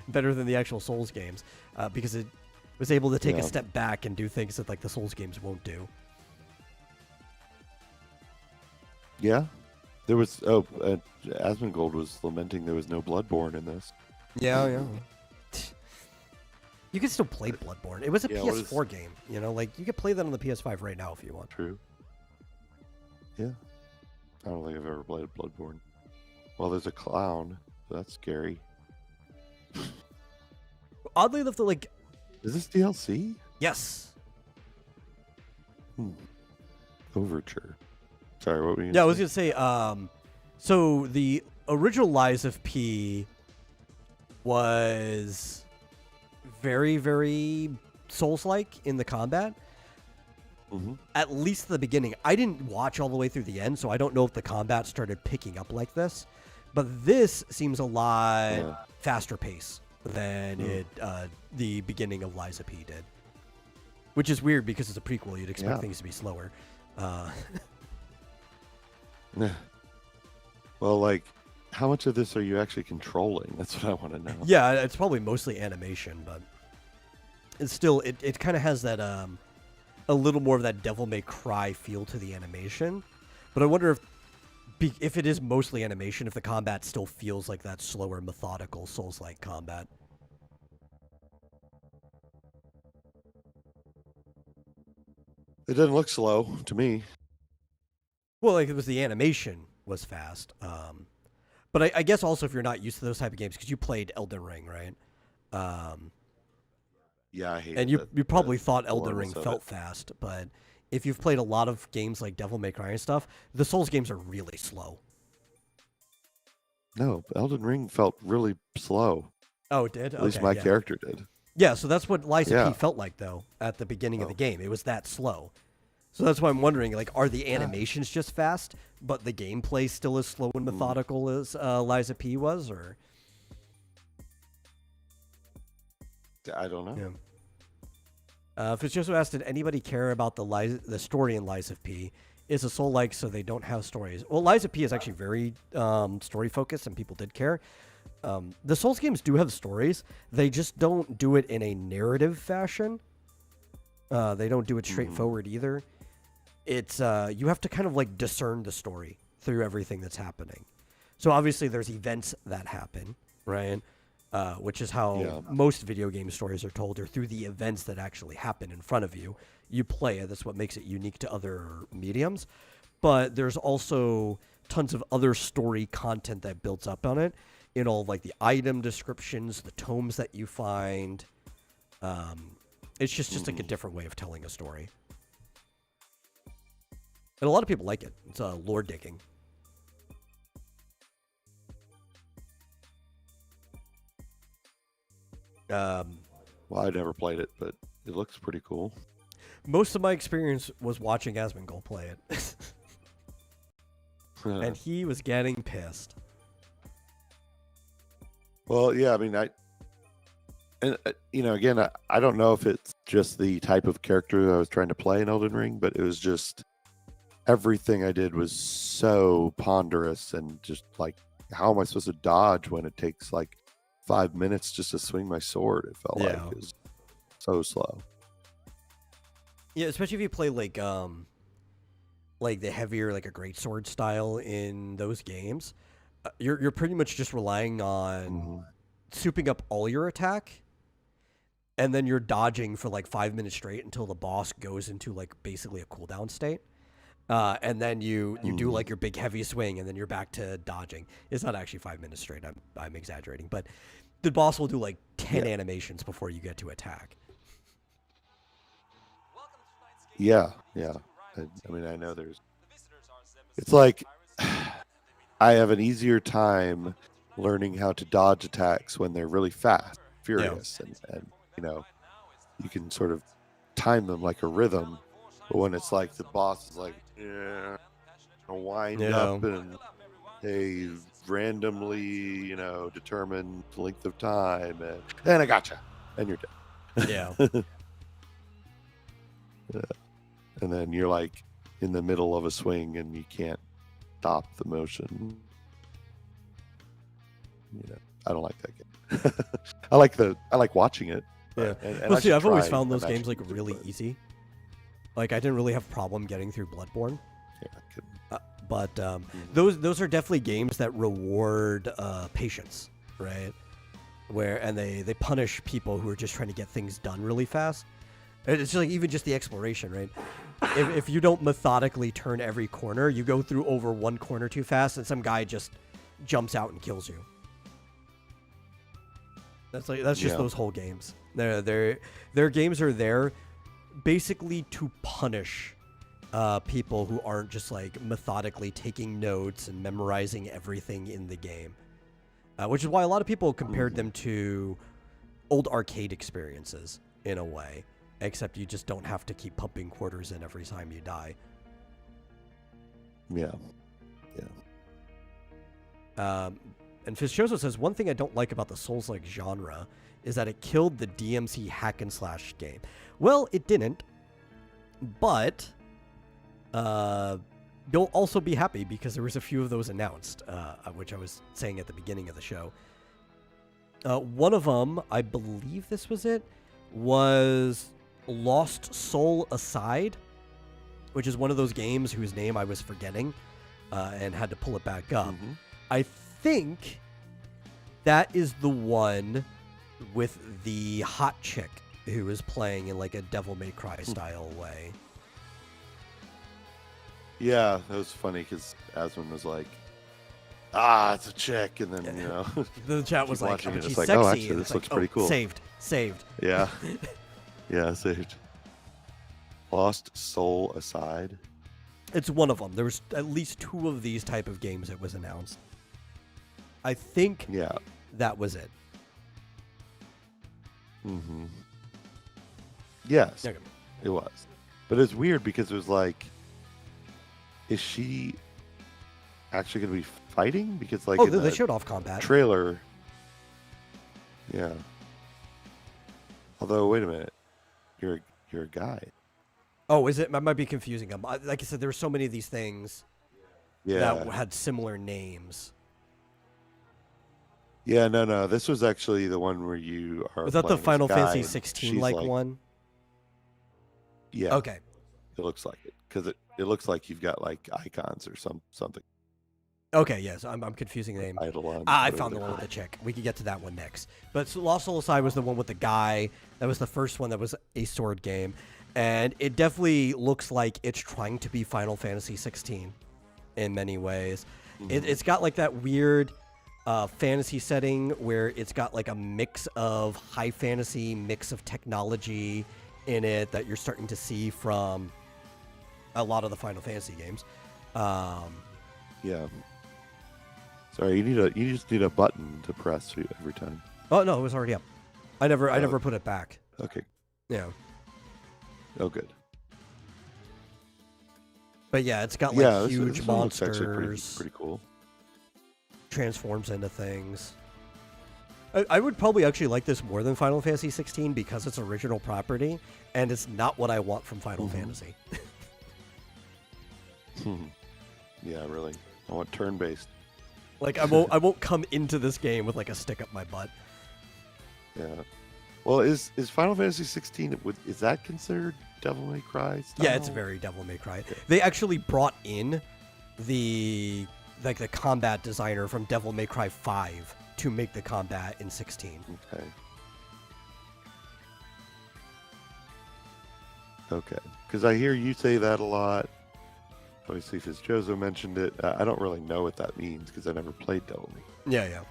Better than the actual Souls games, because it was able to take a step back and do things that like the Souls games won't do. Yeah. There was Asmongold was lamenting there was no Bloodborne in this. Yeah. You can still play Bloodborne. It was a Yeah, PS4 game, like you could play that on the PS5 right now if you want. True. Yeah. I don't think I've ever played Bloodborne. Well, there's a clown. So that's scary. Oddly enough, Is this DLC? yes. Overture. Sorry, what were you? Yeah, I was gonna say. So the original Lies of P was very, very Souls-like in the combat. At least the beginning. I didn't watch all the way through the end, so I don't know if the combat started picking up like this. But this seems a lot faster pace than the beginning of Lies of P did. Which is weird because it's a prequel. You'd expect things to be slower. Well, how much of this are you actually controlling? That's what I want to know. Yeah, it's probably mostly animation, but it's still it kind of has that a little more of that Devil May Cry feel to the animation. But I wonder if it is mostly animation, if the combat still feels like that slower, methodical Souls-like combat. It doesn't look slow to me. Well, it was the animation was fast. But I guess also if you're not used to those type of games, because you played Elden Ring, right? Yeah, I hate it. And you probably thought Elden Ring felt fast, but if you've played a lot of games like Devil May Cry and stuff, the Souls games are really slow. No, Elden Ring felt really slow. Oh, it did? At least my character did. Yeah, so that's what Lies of P felt like, though, at the beginning of the game. It was that slow. So that's why I'm wondering, are the animations just fast, but the gameplay still as slow and methodical as Lies of P was, or? I don't know. Fitzgerald asked, did anybody care about the story in Lies of P? Is a Soul-like so they don't have stories? Well, Lies of P is actually very story-focused, and people did care. The Souls games do have stories. They just don't do it in a narrative fashion. They don't do it straightforward either. It's you have to kind of like discern the story through everything that's happening. So obviously there's events that happen, right? Which is how most video game stories are told, or through the events that actually happen in front of you. You play it. That's what makes it unique to other mediums. But there's also tons of other story content that builds up on it. In all like the item descriptions, the tomes that you find. It's just like a different way of telling a story. And a lot of people like it. It's lore digging. Well, I never played it, but it looks pretty cool. Most of my experience was watching Asmongold play it. And he was getting pissed. Well, yeah, I mean, again, I don't know if it's just the type of character I was trying to play in Elden Ring, but it was just everything I did was so ponderous and just like, how am I supposed to dodge when it takes like 5 minutes just to swing my sword? It felt like it was so slow. Yeah, especially if you play like the heavier, like a greatsword style in those games. You're pretty much just relying on souping up all your attack, and then you're dodging for like 5 minutes straight until the boss goes into like basically a cooldown state. And then you do like your big heavy swing, and then you're back to dodging. It's not actually 5 minutes straight. I'm exaggerating, but the boss will do like 10 animations before you get to attack. Yeah. I mean, I know it's like I have an easier time learning how to dodge attacks when they're really fast, furious, and you can sort of time them like a rhythm. But when it's like the boss is like, wind up and they randomly, determine the length of time, and I gotcha, and you're dead. Yeah. And then you're like in the middle of a swing and you can't stop the motion. I don't like that game. I like watching it. Yeah. And well, see, I've always found those games like really easy. Like I didn't really have a problem getting through Bloodborne. Yeah, but those are definitely games that reward patience, right? And they punish people who are just trying to get things done really fast. It's just like even just the exploration, right? If you don't methodically turn every corner, you go through over one corner too fast, and some guy just jumps out and kills you. That's just those whole games. Their games are there basically to punish people who aren't just like methodically taking notes and memorizing everything in the game, which is why a lot of people compared them to old arcade experiences in a way. Except you just don't have to keep pumping quarters in every time you die. Yeah. And Fischoso says, one thing I don't like about the Souls-like genre is that it killed the DMC hack and slash game. Well, it didn't. But you'll also be happy because there was a few of those announced, which I was saying at the beginning of the show. One of them, I believe this was it, was Lost Soul Aside, which is one of those games whose name I was forgetting and had to pull it back up. I think that is the one with the hot chick who is playing in like a Devil May Cry style way. Yeah, that was funny because Asmund was like, it's a chick, and then, the chat was like, she's she's like, sexy. actually, this looks pretty cool. Saved. Yeah. Yeah, saved. Lost Soul Aside. It's one of them. There was at least two of these type of games that was announced. I think that was it. Yes, it was. But it's weird because it was like, is she actually going to be fighting? Because like they showed off combat trailer. Yeah. Although, wait a minute, you're a guy. Oh, is it? I might be confusing them. Like I said, there were so many of these things that had similar names. Yeah, no. This was actually the one where you are. Was that the playing as a Final guy Fantasy and 16 she's like one? Yeah. Okay. It looks like it because it looks like you've got like icons or something. Okay, yes, I'm confusing the name. Idle on. I found the one with the chick. We could get to that one next. But Lost Soul was the one with the guy. That was the first one that was a sword game. And it definitely looks like it's trying to be Final Fantasy 16 in many ways. Mm-hmm. It's got like that weird fantasy setting where it's got like a mix of high fantasy, mix of technology in it that you're starting to see from a lot of the Final Fantasy games. Yeah. Sorry, you just need a button to press every time. Oh no, it was already up. I never put it back. Okay. Yeah. Oh, good. But yeah, it's got like huge this monsters. Looks actually pretty cool. Transforms into things. I would probably actually like this more than Final Fantasy 16 because it's original property, and it's not what I want from Final Fantasy. Yeah, really. I want turn-based. Like I won't come into this game with like a stick up my butt. Yeah. Well, is Final Fantasy 16? Is that considered Devil May Cry style? Yeah, it's very Devil May Cry. They actually brought in the combat designer from Devil May Cry 5 to make the combat in 16. Okay. Because I hear you say that a lot. Obviously, because Jozo mentioned it, I don't really know what that means because I never played Devil May. Yeah.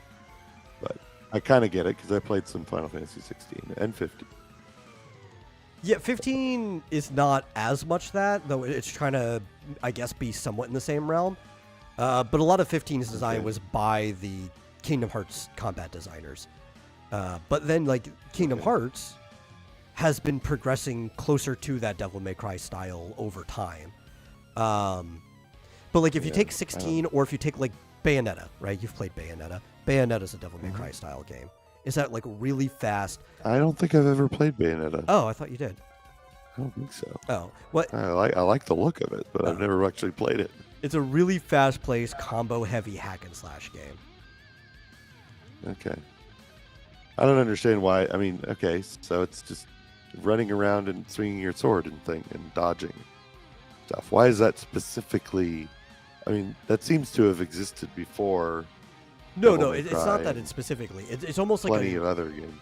But I kind of get it because I played some Final Fantasy 16 and 15. Yeah, 15 is not as much that, though it's trying to, I guess, be somewhat in the same realm. But a lot of 15's design was by the Kingdom Hearts combat designers. But then, like, Kingdom Hearts has been progressing closer to that Devil May Cry style over time. But like if you take 16 or if you take like Bayonetta, right? You've played Bayonetta. Bayonetta's a Devil May Cry style game. Is that like really fast? I don't think I've ever played Bayonetta. Oh, I thought you did. I don't think so. Oh, what? I like the look of it, but I've never actually played it. It's a really fast-paced, combo-heavy hack and slash game. Okay. I don't understand why. I mean, okay, so it's just running around and swinging your sword and dodging stuff. Why is that specifically? I mean, that seems to have existed before. No, it's not that it's specifically. It's almost like plenty of other games.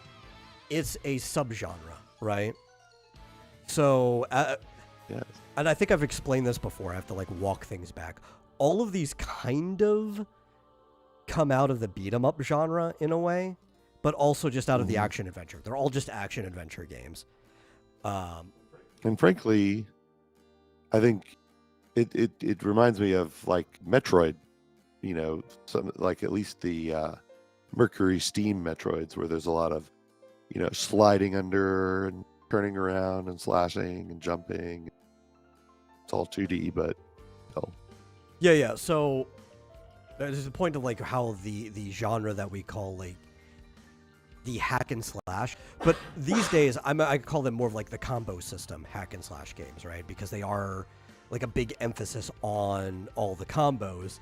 It's a subgenre, right? So, yes. And I think I've explained this before. I have to like walk things back. All of these kind of come out of the beat 'em up genre in a way, but also just out of the action adventure. They're all just action adventure games. And frankly, I think it reminds me of like Metroid, you know, some like at least the Mercury Steam Metroids, where there's a lot of, you know, sliding under and turning around and slashing and jumping. It's all 2D, but still. Yeah. So there's the point of like how the genre that we call like the hack and slash, but these days I call them more of like the combo system hack and slash games, right? Because they are like a big emphasis on all the combos.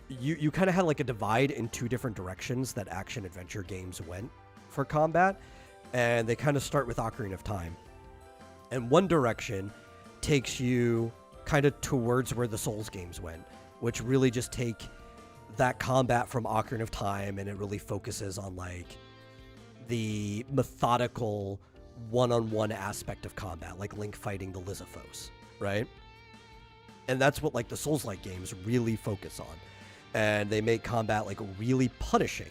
You kind of had like a divide in two different directions that action adventure games went for combat, and they kind of start with Ocarina of Time. And one direction takes you kind of towards where the Souls games went, which really just take that combat from Ocarina of Time, and it really focuses on like the methodical one-on-one aspect of combat, like Link fighting the Lizafos, right? And that's what like the Souls-like games really focus on, and they make combat like really punishing,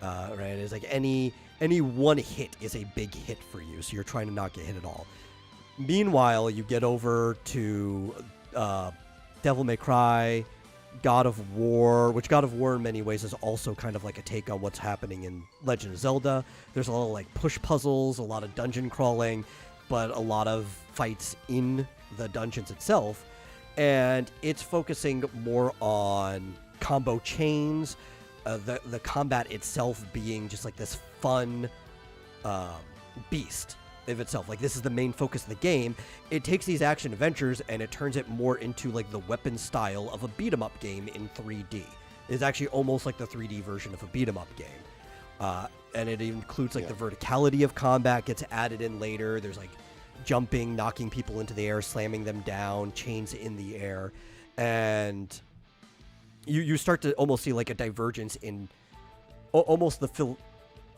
right? It's like any one hit is a big hit for you, so you're trying to not get hit at all. Meanwhile, you get over to Devil May Cry, God of War, which God of War in many ways is also kind of like a take on what's happening in Legend of Zelda. There's a lot of like push puzzles, a lot of dungeon crawling, but a lot of fights in the dungeons itself. And it's focusing more on combo chains, the combat itself being just like this fun beast of itself. Like, this is the main focus of the game. It takes these action adventures and it turns it more into like the weapon style of a beat 'em up game in 3D. It's actually almost like the 3D version of a beat 'em up game. And it includes like the verticality of combat gets added in later. There's like jumping, knocking people into the air, slamming them down, chains in the air. And you start to almost see like a divergence in almost the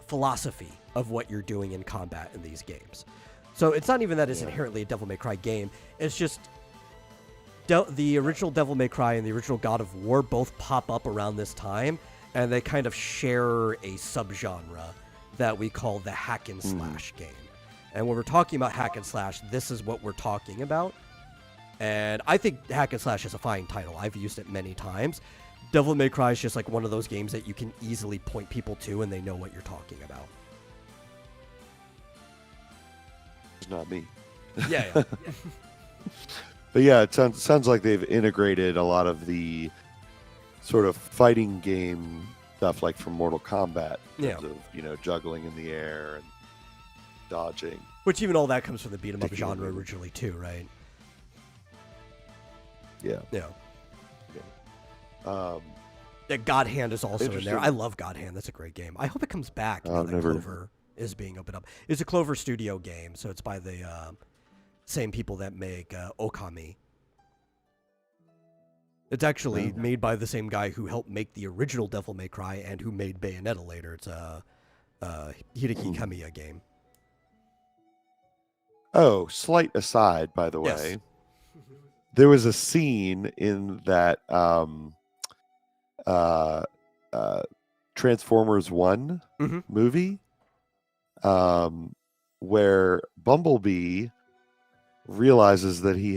philosophy of what you're doing in combat in these games. So it's not even that it's inherently a Devil May Cry game. It's just the original Devil May Cry and the original God of War both pop up around this time, and they kind of share a subgenre that we call the hack and slash game. And when we're talking about hack and slash, this is what we're talking about. And I think hack and slash is a fine title. I've used it many times. Devil May Cry is just like one of those games that you can easily point people to and they know what you're talking about. It's not me. Yeah. But yeah, it sounds like they've integrated a lot of the sort of fighting game stuff, like from Mortal Kombat, in terms of, juggling in the air and dodging. Which even all that comes from the beat 'em up genre originally too, right? Yeah. God Hand is also in there. I love God Hand. That's a great game. I hope it comes back. Clover is being opened up. It's a Clover Studio game, so it's by the same people that make Okami. It's actually made by the same guy who helped make the original Devil May Cry and who made Bayonetta later. It's a Hideki Kamiya game. Oh, slight aside, by the way. There was a scene in that Transformers 1 movie where Bumblebee realizes that he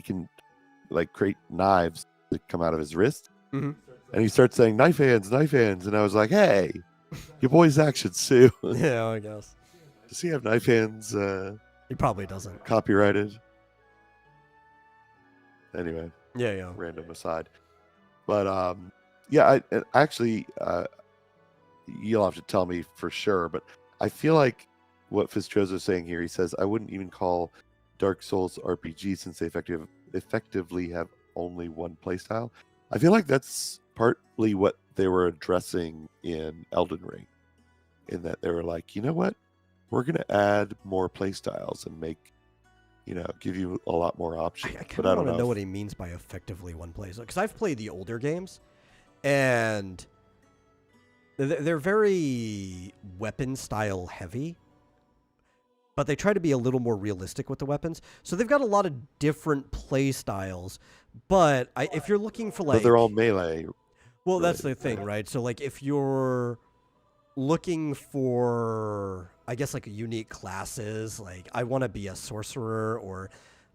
can create knives that come out of his wrist. And he starts saying, knife hands. And I was like, hey, your boy's action suit. Yeah, I guess. Does he have knife hands? He probably doesn't. Copyrighted. Anyway. Yeah. Random aside. But, I actually, you'll have to tell me for sure, but I feel like what Fitzgerald is saying here, he says, I wouldn't even call Dark Souls RPG since they effectively have only one playstyle. I feel like that's partly what they were addressing in Elden Ring, in that they were like, you know what? We're going to add more playstyles and make, give you a lot more options. I kind of want to know what he means by effectively one playstyle, because I've played the older games, and they're very weapon style heavy, but they try to be a little more realistic with the weapons. So they've got a lot of different play styles, but if you're looking for but they're all melee. Well, that's the thing, right? So like if you're looking for, I guess, like unique classes, like I want to be a sorcerer or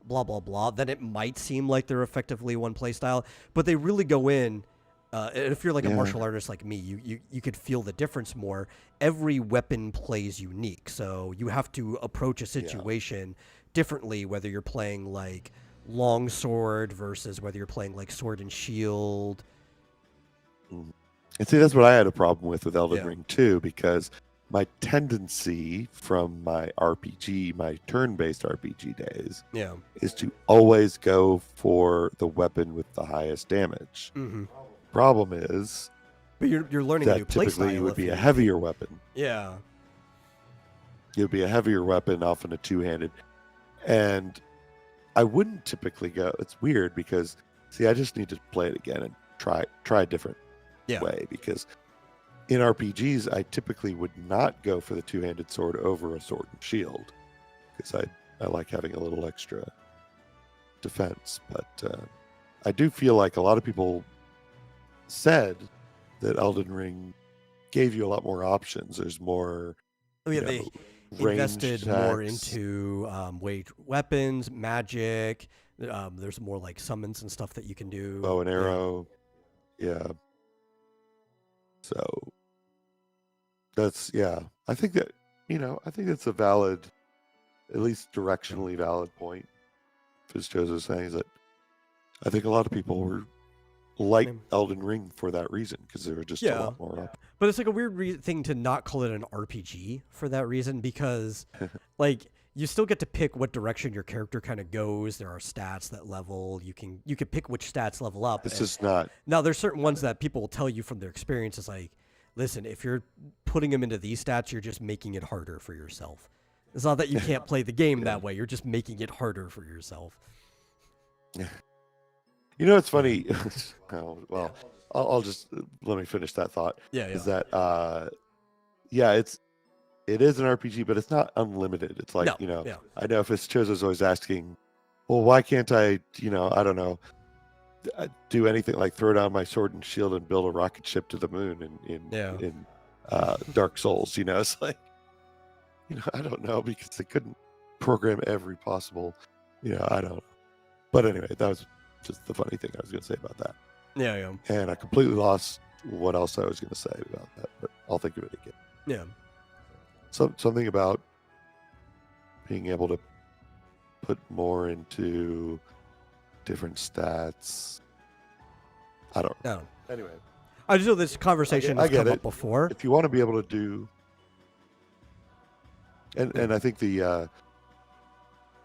blah, blah, blah, then it might seem like they're effectively one play style, but they really go in. And if you're like a martial artist like me, you could feel the difference more. Every weapon plays unique, so you have to approach a situation differently, whether you're playing like longsword versus whether you're playing like sword and shield. And see, that's what I had a problem with Elden Ring too, because my tendency from my turn-based RPG days, is to always go for the weapon with the highest damage. Problem is, but you're learning a new play style. Typically, it would be a heavier weapon. Yeah, it would be a heavier weapon, often a two-handed, and I wouldn't typically go. It's weird because, see, I just need to play it again and try a different way, because in RPGs I typically would not go for the two-handed sword over a sword and shield, because I like having a little extra defense. But I do feel like a lot of people said that Elden Ring gave you a lot more options. There's more. They invested more into weapons, magic. There's more like summons and stuff that you can do. Bow and arrow. Yeah. So that's, I think that, I think that's a valid, at least directionally valid point. Fitzgerald is saying is that I think a lot of people were like Elden Ring for that reason, because there were just a lot more up. But it's like a weird thing to not call it an RPG for that reason, because like you still get to pick what direction your character kind of goes. There are stats that level. You can pick which stats level up. It's just not. Now there's certain ones that people will tell you from their experience is like, listen, if you're putting them into these stats, you're just making it harder for yourself. It's not that you can't play the game that way. You're just making it harder for yourself. You know, it's funny. Oh, well, I'll just let me finish that thought. Yeah. Is that it is an RPG, but it's not unlimited. It's like, I know Fitzchozo's always asking, well, why can't I, I don't know, do anything like throw down my sword and shield and build a rocket ship to the moon in Dark Souls? It's like, I don't know, because they couldn't program every possible, I don't know. But anyway, that was just the funny thing I was going to say about that. Yeah. And I completely lost what else I was going to say about that, but I'll think of it again. Yeah. Something about being able to put more into different stats. I don't know. Anyway. I just know this conversation has come up before. If you want to be able to do... And I think the...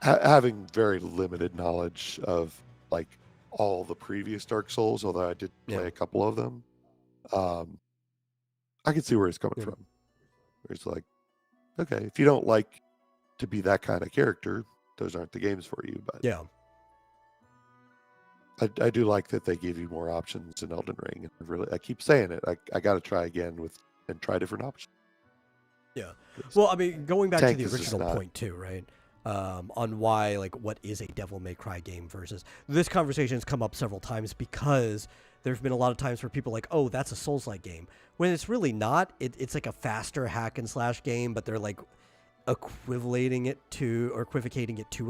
having very limited knowledge of, like, all the previous Dark Souls, although I did play a couple of them, I can see where he's coming from. Where it's like, okay, if you don't like to be that kind of character, those aren't the games for you. But I do like that they give you more options in Elden Ring. And I keep saying it. I got to try again and try different options. Yeah. Well, I mean, going back to the original point too, right? On why, like, what is a Devil May Cry game versus this conversation has come up several times, because there's been a lot of times where people are like, oh, that's a Souls-like game, when it's really not. It's like a faster hack and slash game, but they're like equivocating it to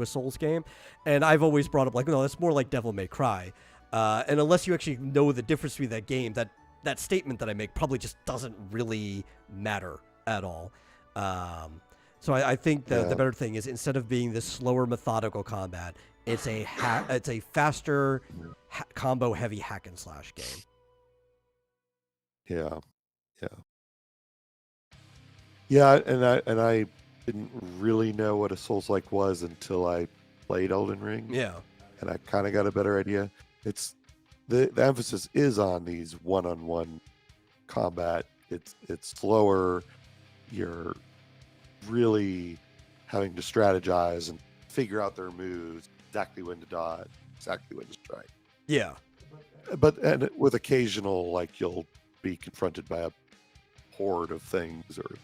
a Souls game. And I've always brought up, like, no, that's more like Devil May Cry. And unless you actually know the difference between that game, that statement that I make probably just doesn't really matter at all. So I think the better thing is, instead of being this slower, methodical combat, it's a faster, combo-heavy hack and slash game. Yeah, and I didn't really know what a Souls-like was until I played Elden Ring. Yeah, and I kind of got a better idea. It's the emphasis is on these one-on-one combat. It's slower. You're really having to strategize and figure out their moves, exactly when to dodge, exactly when to strike. Yeah. And with occasional, like, you'll be confronted by a horde of things or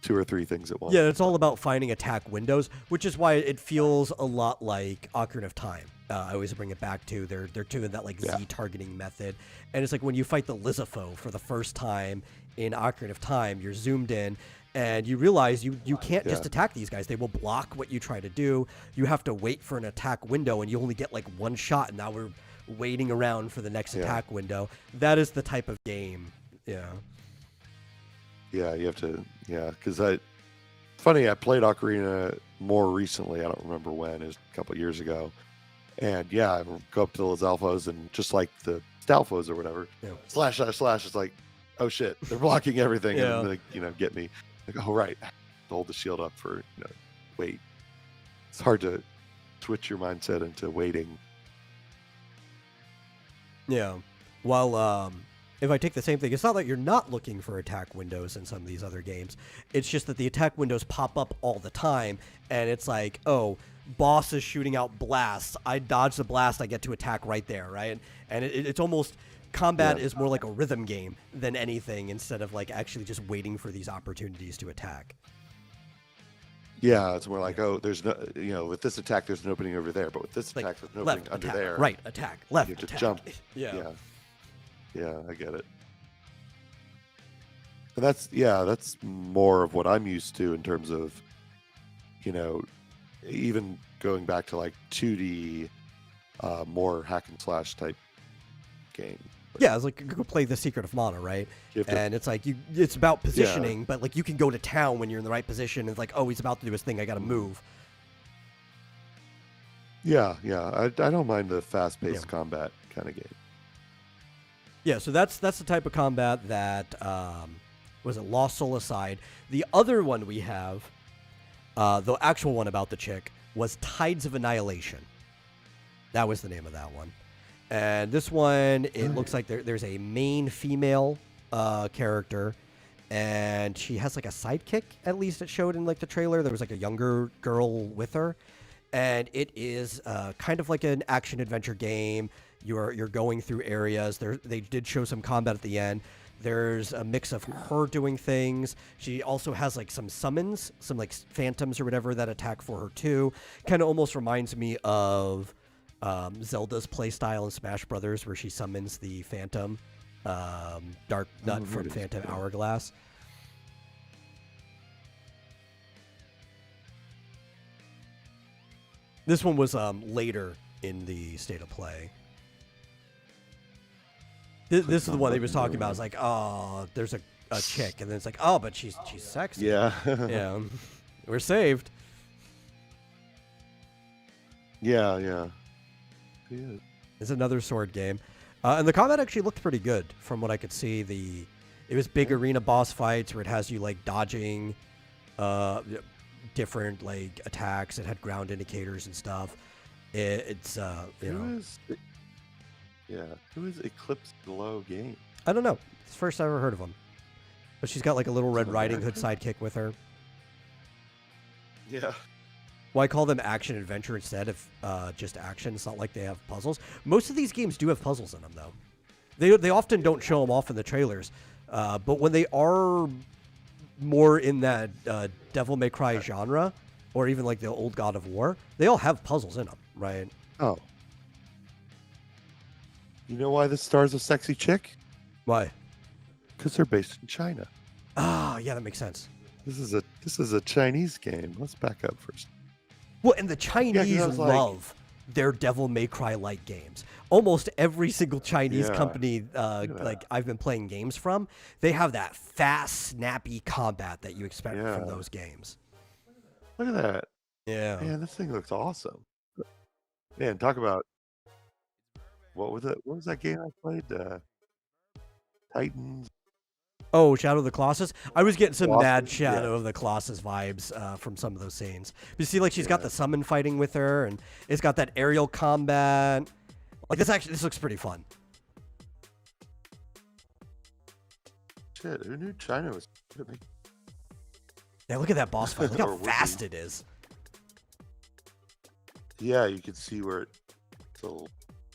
2 or 3 things at once. Yeah, it's all about finding attack windows, which is why it feels a lot like Ocarina of Time. I always bring it back to they're doing that, like, Z targeting method. And it's like when you fight the Lizafo for the first time in Ocarina of Time, you're zoomed in, and you realize you can't just attack these guys. They will block what you try to do. You have to wait for an attack window, and you only get like one shot, and now we're waiting around for the next attack window. That is the type of game. Yeah, you have to, because funny, I played Ocarina more recently. I don't remember when. It was a couple of years ago. And I go up to those alphas, and just like the Stalfos or whatever, slash. It's like, oh shit, they're blocking everything, and they, get me. Like, oh right, hold the shield up for wait. It's hard to switch your mindset into waiting. Yeah. Well, if I take the same thing, it's not that you're not looking for attack windows in some of these other games. It's just that the attack windows pop up all the time, and it's like, oh, boss is shooting out blasts. I dodge the blast, I get to attack right there, right? And it's almost... Combat is more like a rhythm game than anything, instead of like actually just waiting for these opportunities to attack. Yeah, it's more like, oh, there's no, with this attack, there's an opening over there, but with this attack, there's an opening under there. Right, attack, left, you have to attack. jump. Yeah, I get it. And that's more of what I'm used to in terms of, even going back to like 2D, more hack and slash type game. Yeah, it's like you go play The Secret of Mana, right? And it's like it's about positioning, but like you can go to town when you're in the right position. And it's like, oh, he's about to do his thing. I got to move. I don't mind the fast-paced combat kind of game. Yeah, so that's the type of combat that was it Lost Soul aside. The other one we have, the actual one about the chick, was Tides of Annihilation. That was the name of that one. And this one, it looks like there's a main female character, and she has like a sidekick. At least it showed in like the trailer. There was like a younger girl with her, and it is kind of like an action adventure game. You're going through areas. They did show some combat at the end. There's a mix of her doing things. She also has like some summons, some like phantoms or whatever that attack for her too. Kind of almost reminds me of Zelda's playstyle in Smash Brothers, where she summons the Phantom, Dark Nut from Phantom Hourglass. This one was later in the state of play. This is the one he was talking about. It's like, oh, there's a chick, and then it's like, oh, but she's sexy. Yeah. Yeah. We're saved. Yeah. It's another sword game. And the combat actually looked pretty good from what I could see. It was big arena boss fights where it has you like dodging different like attacks. It had ground indicators and stuff. It's you know. Who is Eclipse Glow Game? I don't know. It's the first I ever heard of him. But she's got like a little Red Riding Hood sidekick with her. Yeah. Well, I call them action adventure instead of just action. It's not like they have puzzles. Most of these games do have puzzles in them, though. They often don't show them off in the trailers. But when they are more in that Devil May Cry genre, or even like the old God of War, they all have puzzles in them, right? Oh. You know why this star's a sexy chick? Why? Because they're based in China. Ah, yeah, that makes sense. This is a Chinese game. Let's back up first. Well, and the Chinese love their Devil May Cry-like games. Almost every single Chinese company like I've been playing games from, they have that fast, snappy combat that you expect from those games. Look at that. Yeah. Man, this thing looks awesome. Man, talk about what was it? What was that game I played? Titans. Oh, Shadow of the Colossus? I was getting some Colossus, mad Shadow of the Colossus vibes from some of those scenes. You see, like, she's got the summon fighting with her, and it's got that aerial combat. Like, this looks pretty fun. Shit, who knew China was... Yeah, look at that boss fight. Look how fast it is. Yeah, you can see where it's a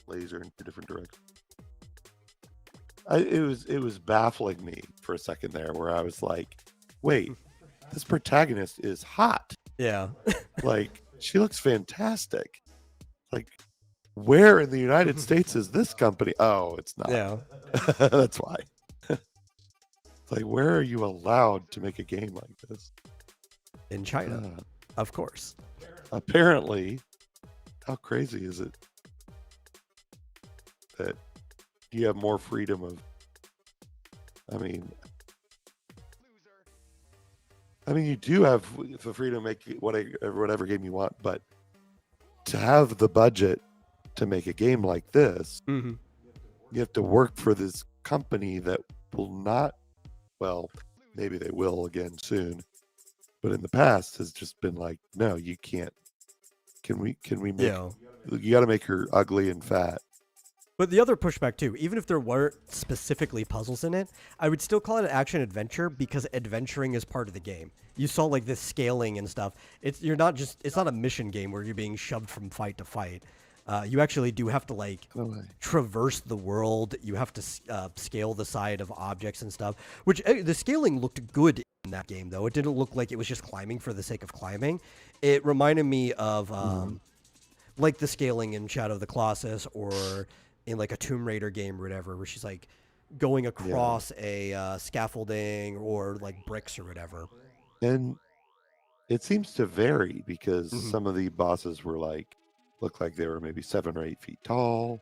laser in two different directions. It was baffling me for a second there, where I was like, "Wait, this protagonist is hot." Yeah, like she looks fantastic. Like, where in the United States is this company? Oh, it's not. Yeah, that's why. It's like, where are you allowed to make a game like this? In China, of course. Apparently, how crazy is it that you have more freedom of, I mean, you do have the freedom to make whatever game you want, but to have the budget to make a game like this, you have to work for this company that will not, well, maybe they will again soon, but in the past has just been like, no, you can't. Can we make, you got to make her ugly and fat. But the other pushback too, even if there weren't specifically puzzles in it, I would still call it an action adventure because adventuring is part of the game. You saw like this scaling and stuff. It's not a mission game where you're being shoved from fight to fight. You actually do have to like traverse the world. You have to scale the side of objects and stuff, which the scaling looked good in that game though. It didn't look like it was just climbing for the sake of climbing. It reminded me of like the scaling in Shadow of the Colossus or in like a Tomb Raider game or whatever, where she's like going across a scaffolding or like bricks or whatever. And it seems to vary because some of the bosses were looked like they were maybe 7 or 8 feet tall.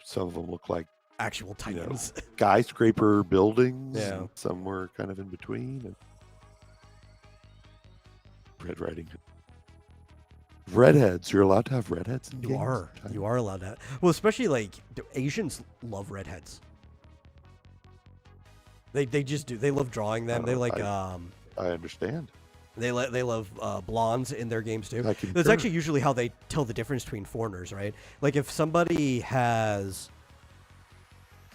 Some of them look like actual titans, skyscraper buildings. Yeah. Some were kind of in between. And Red Riding Hood. Redheads. You're allowed to have redheads in You games? are. You are allowed to. Well, especially like Asians love redheads. They just do. They love drawing them. They like I understand. They love blondes in their games too. I concur. That's actually usually how they tell the difference between foreigners, right? Like if somebody has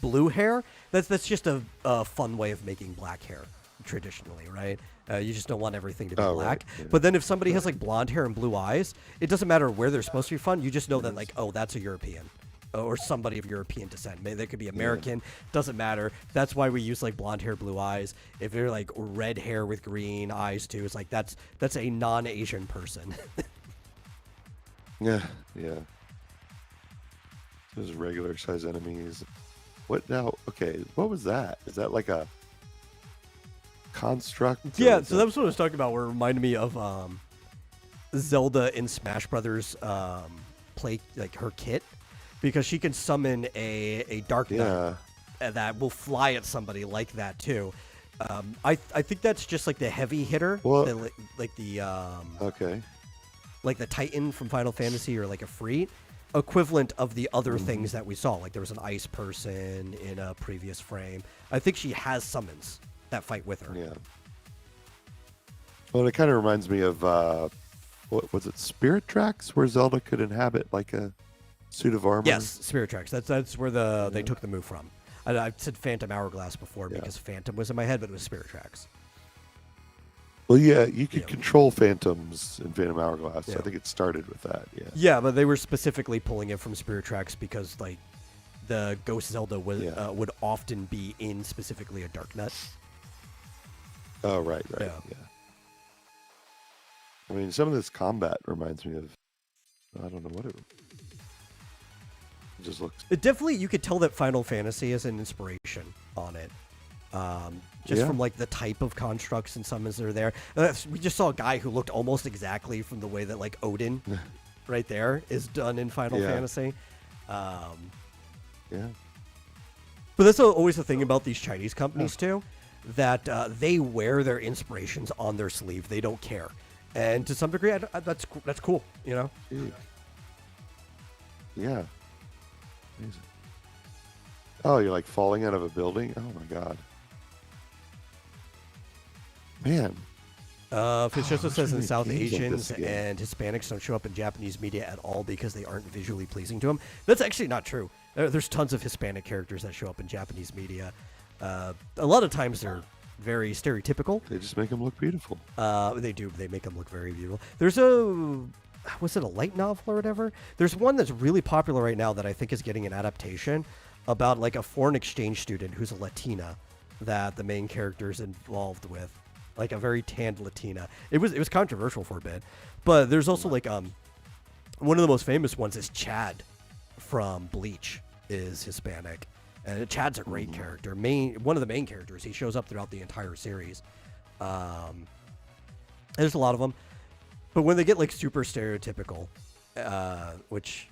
blue hair, that's just a fun way of making black hair traditionally, right? You just don't want everything to be black. Right, yeah. But then if somebody has like blonde hair and blue eyes, it doesn't matter where they're supposed to be from. You just know that like, oh, that's a European. Or somebody of European descent. They could be American. Doesn't matter. That's why we use like blonde hair, blue eyes. If they're like red hair with green eyes too, it's like that's a non-Asian person. Yeah. Those regular size enemies. What now? Okay, what was that? Is that like a construct? Yeah, so that's what I was talking about. Where it reminded me of Zelda in Smash Brothers play like her kit. Because she can summon a Dark Knight that will fly at somebody like that too. I think that's just like the heavy hitter, like the like the Titan from Final Fantasy or like a Freet equivalent of the other things that we saw. Like there was an ice person in a previous frame. I think she has summons that fight with her. Yeah. Well, it kind of reminds me of what was it, Spirit Tracks, where Zelda could inhabit like a suit of armor. Yes, Spirit Tracks. That's where they took the move from. I said Phantom Hourglass before because Phantom was in my head, but it was Spirit Tracks. Well, yeah, you could control phantoms in Phantom Hourglass. Yeah. I think it started with that. Yeah, but they were specifically pulling it from Spirit Tracks because like the Ghost Zelda would often be in specifically a Dark Nut. Oh, right. Yeah. I mean, some of this combat reminds me of, I don't know what it just looks. It definitely, you could tell that Final Fantasy is an inspiration on it. From like the type of constructs and summons that are there. We just saw a guy who looked almost exactly from the way that like Odin right there is done in Final Fantasy. Yeah. But that's always the thing about these Chinese companies too, that they wear their inspirations on their sleeve. They don't care. And to some degree, that's cool, you know? Yeah. Amazing. Oh, you're like falling out of a building? Oh my god. Man. Fischoso says in South games like Asians this again. and Hispanics don't show up in Japanese media at all because they aren't visually pleasing to them. That's actually not true. There's tons of Hispanic characters that show up in Japanese media. A lot of times they're very stereotypical. They just make them look beautiful. They do. They make them look very beautiful. There's was it a light novel or whatever? There's one that's really popular right now that I think is getting an adaptation about like a foreign exchange student who's a Latina that the main character is involved with, like a very tanned Latina. It was controversial for a bit, but there's also like one of the most famous ones is Chad from Bleach is Hispanic, and Chad's a great character. One of the main characters. He shows up throughout the entire series. There's a lot of them. But when they get like super stereotypical, which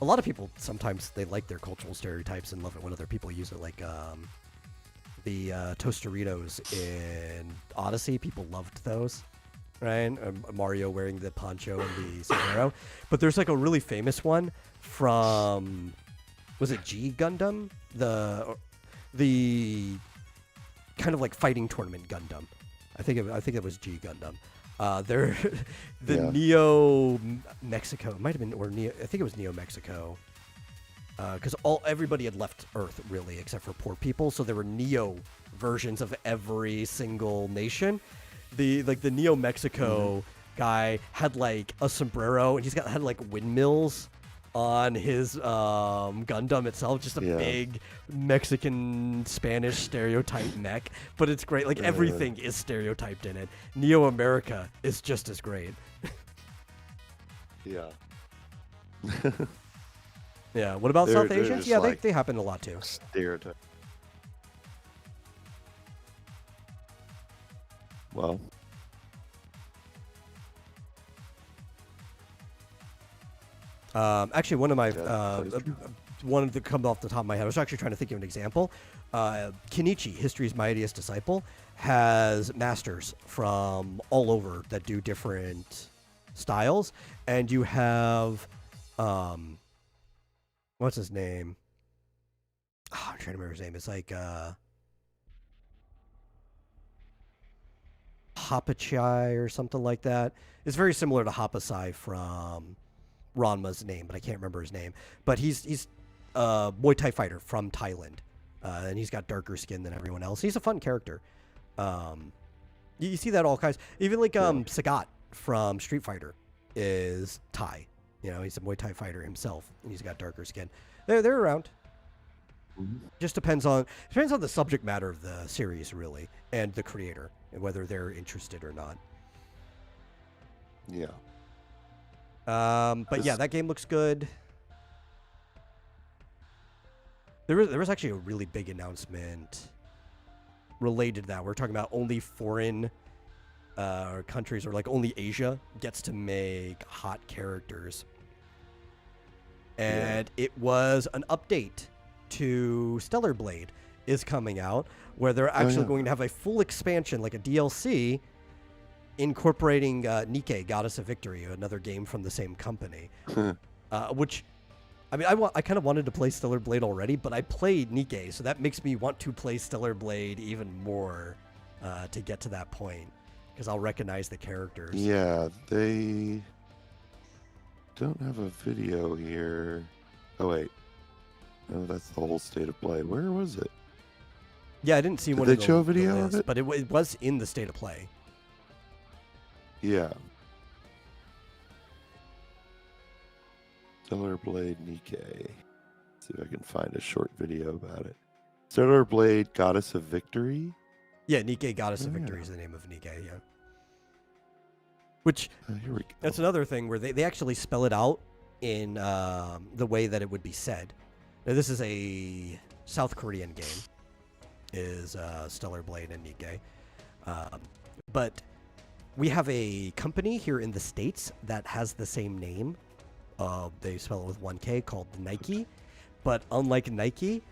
a lot of people sometimes they like their cultural stereotypes and love it when other people use it, like the Tosteritos in Odyssey, people loved those, right? Mario wearing the poncho and the sombrero. But there's like a really famous one from, was it G Gundam? The kind of like fighting tournament Gundam. I think it was G Gundam. They're the Neo Mexico. It might have been, or Neo. I think it was Neo Mexico. Because everybody had left Earth really, except for poor people. So there were Neo versions of every single nation. The Neo Mexico guy had like a sombrero, and had like windmills on his Gundam itself, just a big Mexican Spanish stereotype mech. But it's great. Like everything is stereotyped in it. Neo America is just as great. Yeah. Yeah. What about South Asians? Yeah, like they happen a lot too. Stereotype. Well. Actually, one of my one that come off the top of my head, I was actually trying to think of an example. Kenichi, History's Mightiest Disciple, has masters from all over that do different styles, and you have what's his name? Oh, I'm trying to remember his name. It's like Hapachai or something like that. It's very similar to Hapasai from Ranma's name, but I can't remember his name. But he's a Muay Thai fighter from Thailand, and he's got darker skin than everyone else. He's a fun character. You see that all kinds. Even like Sagat from Street Fighter is Thai. You know, he's a Muay Thai fighter himself, and he's got darker skin. They're around. Mm-hmm. Just depends on the subject matter of the series, really, and the creator, and whether they're interested or not. Yeah. But yeah, that game looks good. There was actually a really big announcement related to that. We're talking about only foreign countries, or like only Asia gets to make hot characters. And it was an update to Stellar Blade is coming out, where they're actually going to have a full expansion, like a DLC, incorporating Nikke, Goddess of Victory, another game from the same company. Which, I mean, I kind of wanted to play Stellar Blade already, but I played Nikke, so that makes me want to play Stellar Blade even more to get to that point, because I'll recognize the characters. Yeah, they don't have a video here. Oh, wait. No, that's the whole state of play. Where was it? Yeah, I didn't see one Did of they show a video of it? But it was in the state of play. Yeah. Stellar Blade Nikke. See if I can find a short video about it. Stellar Blade Goddess of Victory? Yeah, Nikke, Goddess of Victory is the name of Nikke, yeah. Which, here we go. That's another thing where they actually spell it out in the way that it would be said. Now, this is a South Korean game, is Stellar Blade and Nikke. But we have a company here in the States that has the same name. They spell it with 1K, called Nike. But unlike Nike,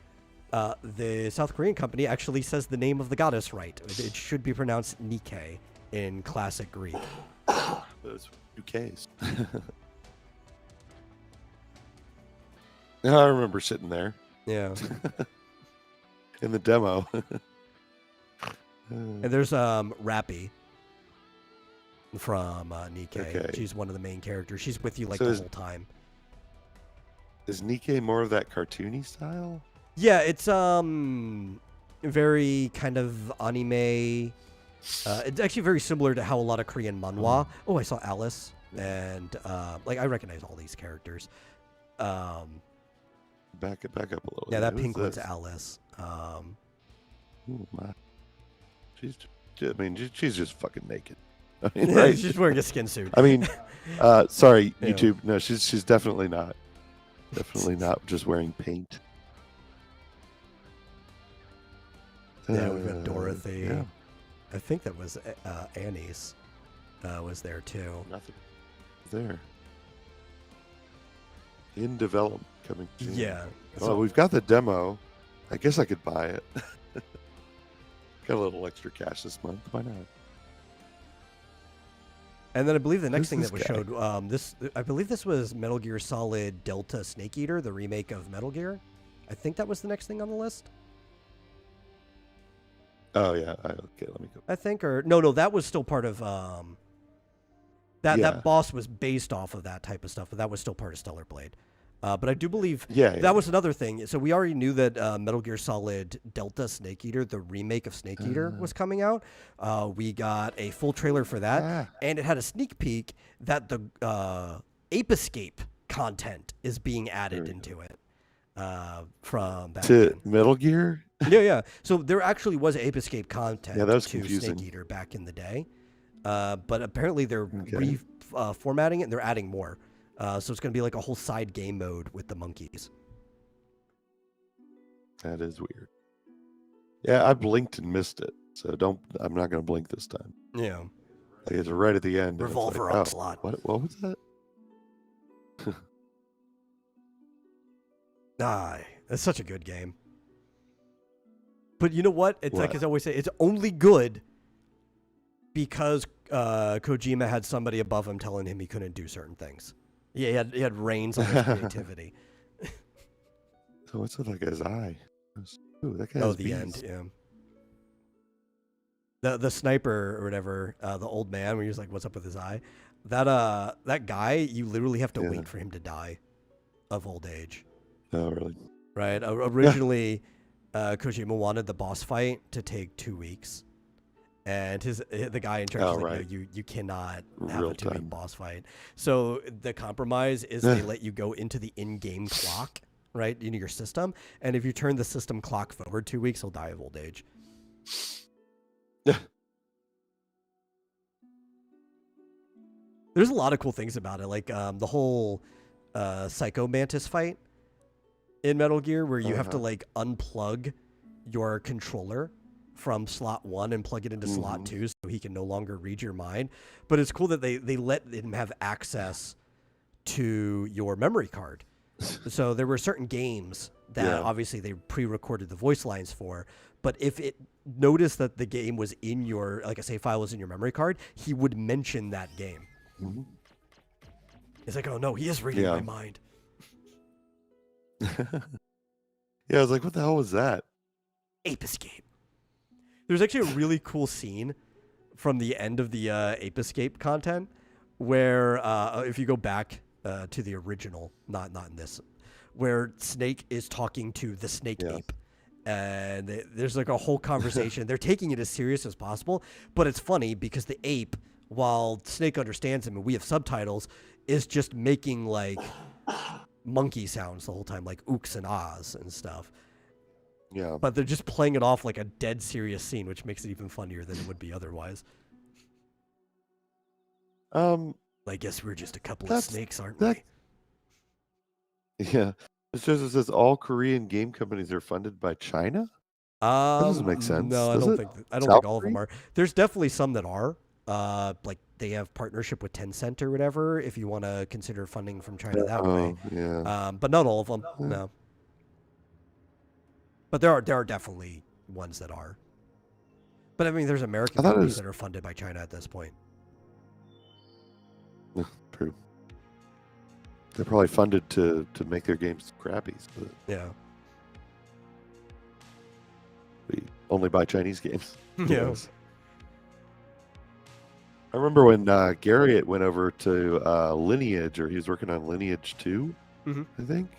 the South Korean company actually says the name of the goddess right. It should be pronounced Nikke in classic Greek. Those UKs. I remember sitting there. Yeah. In the demo. And there's Rappy from Nikke. Okay. She's one of the main characters. She's with you So the whole time. Is Nikke more of that cartoony style? Yeah, it's very kind of anime. It's actually very similar to how a lot of Korean manhwa. Oh, I saw Alice, and I recognize all these characters. Back up a little. Yeah, that Who's pink one's this? Alice. Ooh, my. She's just fucking naked. I mean, right? She's wearing a skin suit. I mean, sorry, Yeah. YouTube. No, she's definitely not. Definitely not just wearing paint. Yeah, we've got Dorothy. Yeah, I think that was Annie's was there too. nothing there. In development, coming soon. Yeah. Well, we've got the demo. I guess I could buy it. Got a little extra cash this month. Why not? And then I believe the next Who's thing that this was guy? showed, I believe this was Metal Gear Solid Delta Snake Eater, the remake of Metal Gear. I think that was the next thing on the list. Oh yeah. Okay, let me go. I think, or no, that was still part of Yeah. that boss was based off of that type of stuff, but that was still part of Stellar Blade. But I do believe Yeah. that was another thing. So we already knew that Metal Gear Solid Delta Snake Eater, the remake of Snake Eater, was coming out. We got a full trailer for that, and it had a sneak peek that the Ape Escape content is being added into it from back to then. Metal Gear. Yeah. So there actually was Ape Escape content Yeah, that was to confusing. Snake Eater back in the day. But apparently they're reformatting it and they're adding more. So it's going to be like a whole side game mode with the monkeys. That is weird. Yeah, I blinked and missed it. So I'm not going to blink this time. Yeah. Like it's right at the end. and it's Revolver like, Onslaught. What was that? That's such a good game. But you know what? It's like What? I always say, it's only good because Kojima had somebody above him telling him he couldn't do certain things. Yeah, he had reins on his creativity. So what's with that guy's eye? Ooh, that guy Oh, has the bees. end, yeah. The sniper or whatever, the old man, where he was like, "What's up with his eye?" That guy, you literally have to Yeah. wait for him to die of old age. Oh, really? Right. Originally, Kojima wanted the boss fight to take 2 weeks, and the guy in charge Oh, was like, right. "No, you cannot have Real a 2-week time. boss fight." So the compromise is they let you go into the in-game clock, right, into your system, and if you turn the system clock forward 2 weeks, he'll die of old age. There's a lot of cool things about it, like the whole Psycho Mantis fight in Metal Gear, where you have to like unplug your controller from slot 1 and plug it into slot 2 so he can no longer read your mind. But it's cool that they let him have access to your memory card. So there were certain games that obviously they pre-recorded the voice lines for, but if it noticed that the game was in your, like a save file was in your memory card, he would mention that game. It's like, oh no, he is reading my mind. Yeah, I was like, what the hell was that? Ape Escape. There's actually a really cool scene from the end of the Ape Escape content where, if you go back to the original, not in this, where Snake is talking to the Snake Ape. And there's like a whole conversation. They're taking it as serious as possible, but it's funny because the ape, while Snake understands him and we have subtitles, is just making like monkey sounds the whole time, like ooks and ahs and stuff. Yeah. But they're just playing it off like a dead serious scene, which makes it even funnier than it would be otherwise. I guess we're just a couple of snakes, aren't we? Yeah. It shows it says all Korean game companies are funded by China? That doesn't make sense. No, I don't think all of them are. There's definitely some that are. Like they have partnership with Tencent or whatever, if you want to consider funding from China that way. Yeah. But not all of them. No. But there are definitely ones that are. But I mean, there's American companies that are funded by China at this point. True. They're probably funded to make their games crappy. So yeah. We only buy Chinese games. Yeah. I remember when Garriott went over to Lineage, or he was working on Lineage 2, I think.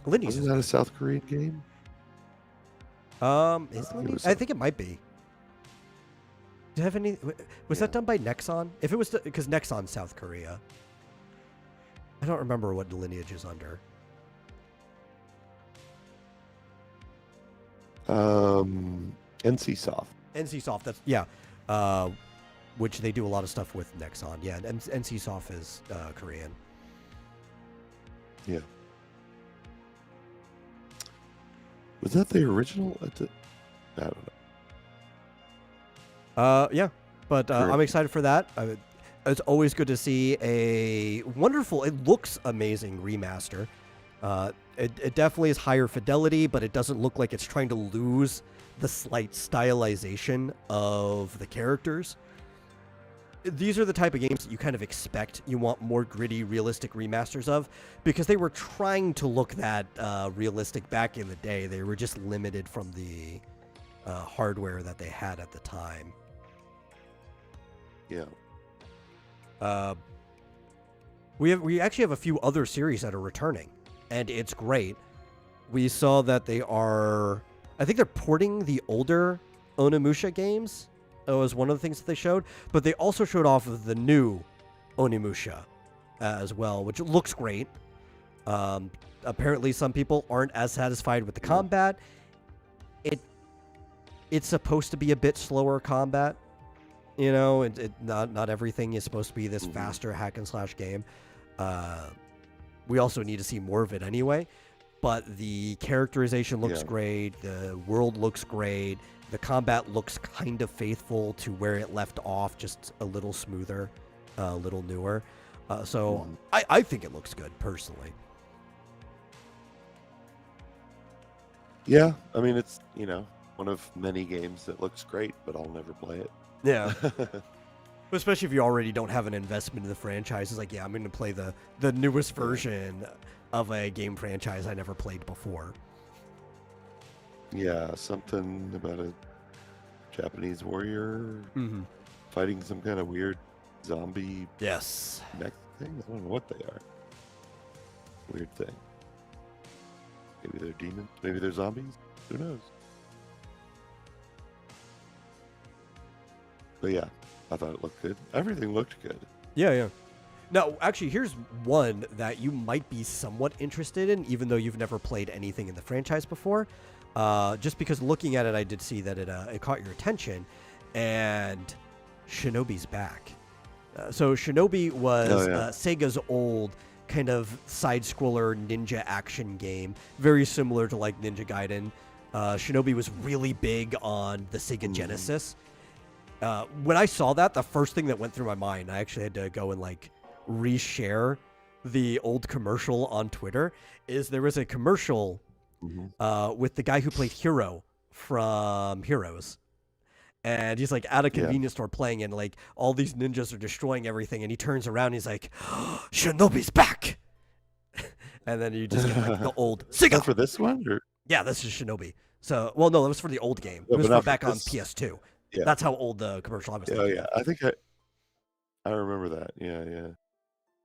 Lineage Wasn't that a South Korean game? I think it might be. Do you have any? Was that done by Nexon? If it was, because Nexon's South Korea. I don't remember what Lineage is under. NCSoft. NCSoft. That's which they do a lot of stuff with Nexon. Yeah, and NCSoft is Korean. Yeah. Was that the original? I don't know. Yeah, but I'm excited for that. It's always good to see a wonderful, it looks amazing remaster. It definitely is higher fidelity, but it doesn't look like it's trying to lose the slight stylization of the characters. These are the type of games that you kind of expect you want more gritty, realistic remasters of, because they were trying to look that realistic back in the day. They were just limited from the hardware that they had at the time. Yeah. We actually have a few other series that are returning, and it's great. We saw that they are, I think they're porting the older Onimusha games. That was one of the things that they showed, but they also showed off of the new Onimusha as well, which looks great. Apparently some people aren't as satisfied with the combat. It's supposed to be a bit slower combat. You know, not everything is supposed to be this faster hack and slash game. We also need to see more of it anyway. But the characterization looks great. The world looks great. The combat looks kind of faithful to where it left off, just a little smoother, a little newer. So I think it looks good, personally. Yeah, I mean, it's, one of many games that looks great, but I'll never play it. Yeah. Especially if you already don't have an investment in the franchise. It's like, yeah, I'm going to play the newest version of a game franchise I never played before. Yeah, something about a Japanese warrior fighting some kind of weird zombie Yes. mech thing. I don't know what they are. Weird thing. Maybe they're demons. Maybe they're zombies. Who knows? But yeah, I thought it looked good. Everything looked good. Yeah. Now, actually, here's one that you might be somewhat interested in, even though you've never played anything in the franchise before. Just because looking at it, I did see that it caught your attention, and Shinobi's back. So Shinobi was Sega's old kind of side-scroller ninja action game, very similar to like Ninja Gaiden. Shinobi was really big on the Sega Genesis. When I saw that, the first thing that went through my mind, I actually had to go and like reshare the old commercial on Twitter, is there was a commercial with the guy who played Hero from Heroes. And he's like at a convenience store playing, and like all these ninjas are destroying everything, and he turns around and he's like, Shinobi's back. And then you just get like the old Sega. For this one? Or? Yeah, this is Shinobi. So, well, no, it was for the old game. It was for back on PS2. Yeah. That's how old the commercial I was thinking. Yeah. I think I remember that. Yeah.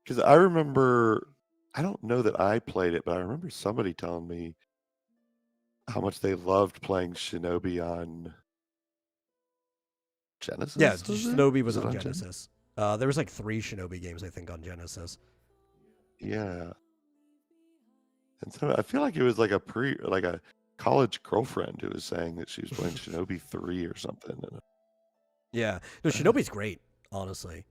Because I remember, I don't know that I played it, but I remember somebody telling me how much they loved playing Shinobi on Genesis. Yeah, Shinobi was on Genesis. There was like 3 Shinobi games, I think, on Genesis. Yeah. And so I feel like it was like a college girlfriend who was saying that she was playing Shinobi 3 or something. Yeah, no, Shinobi's great, honestly.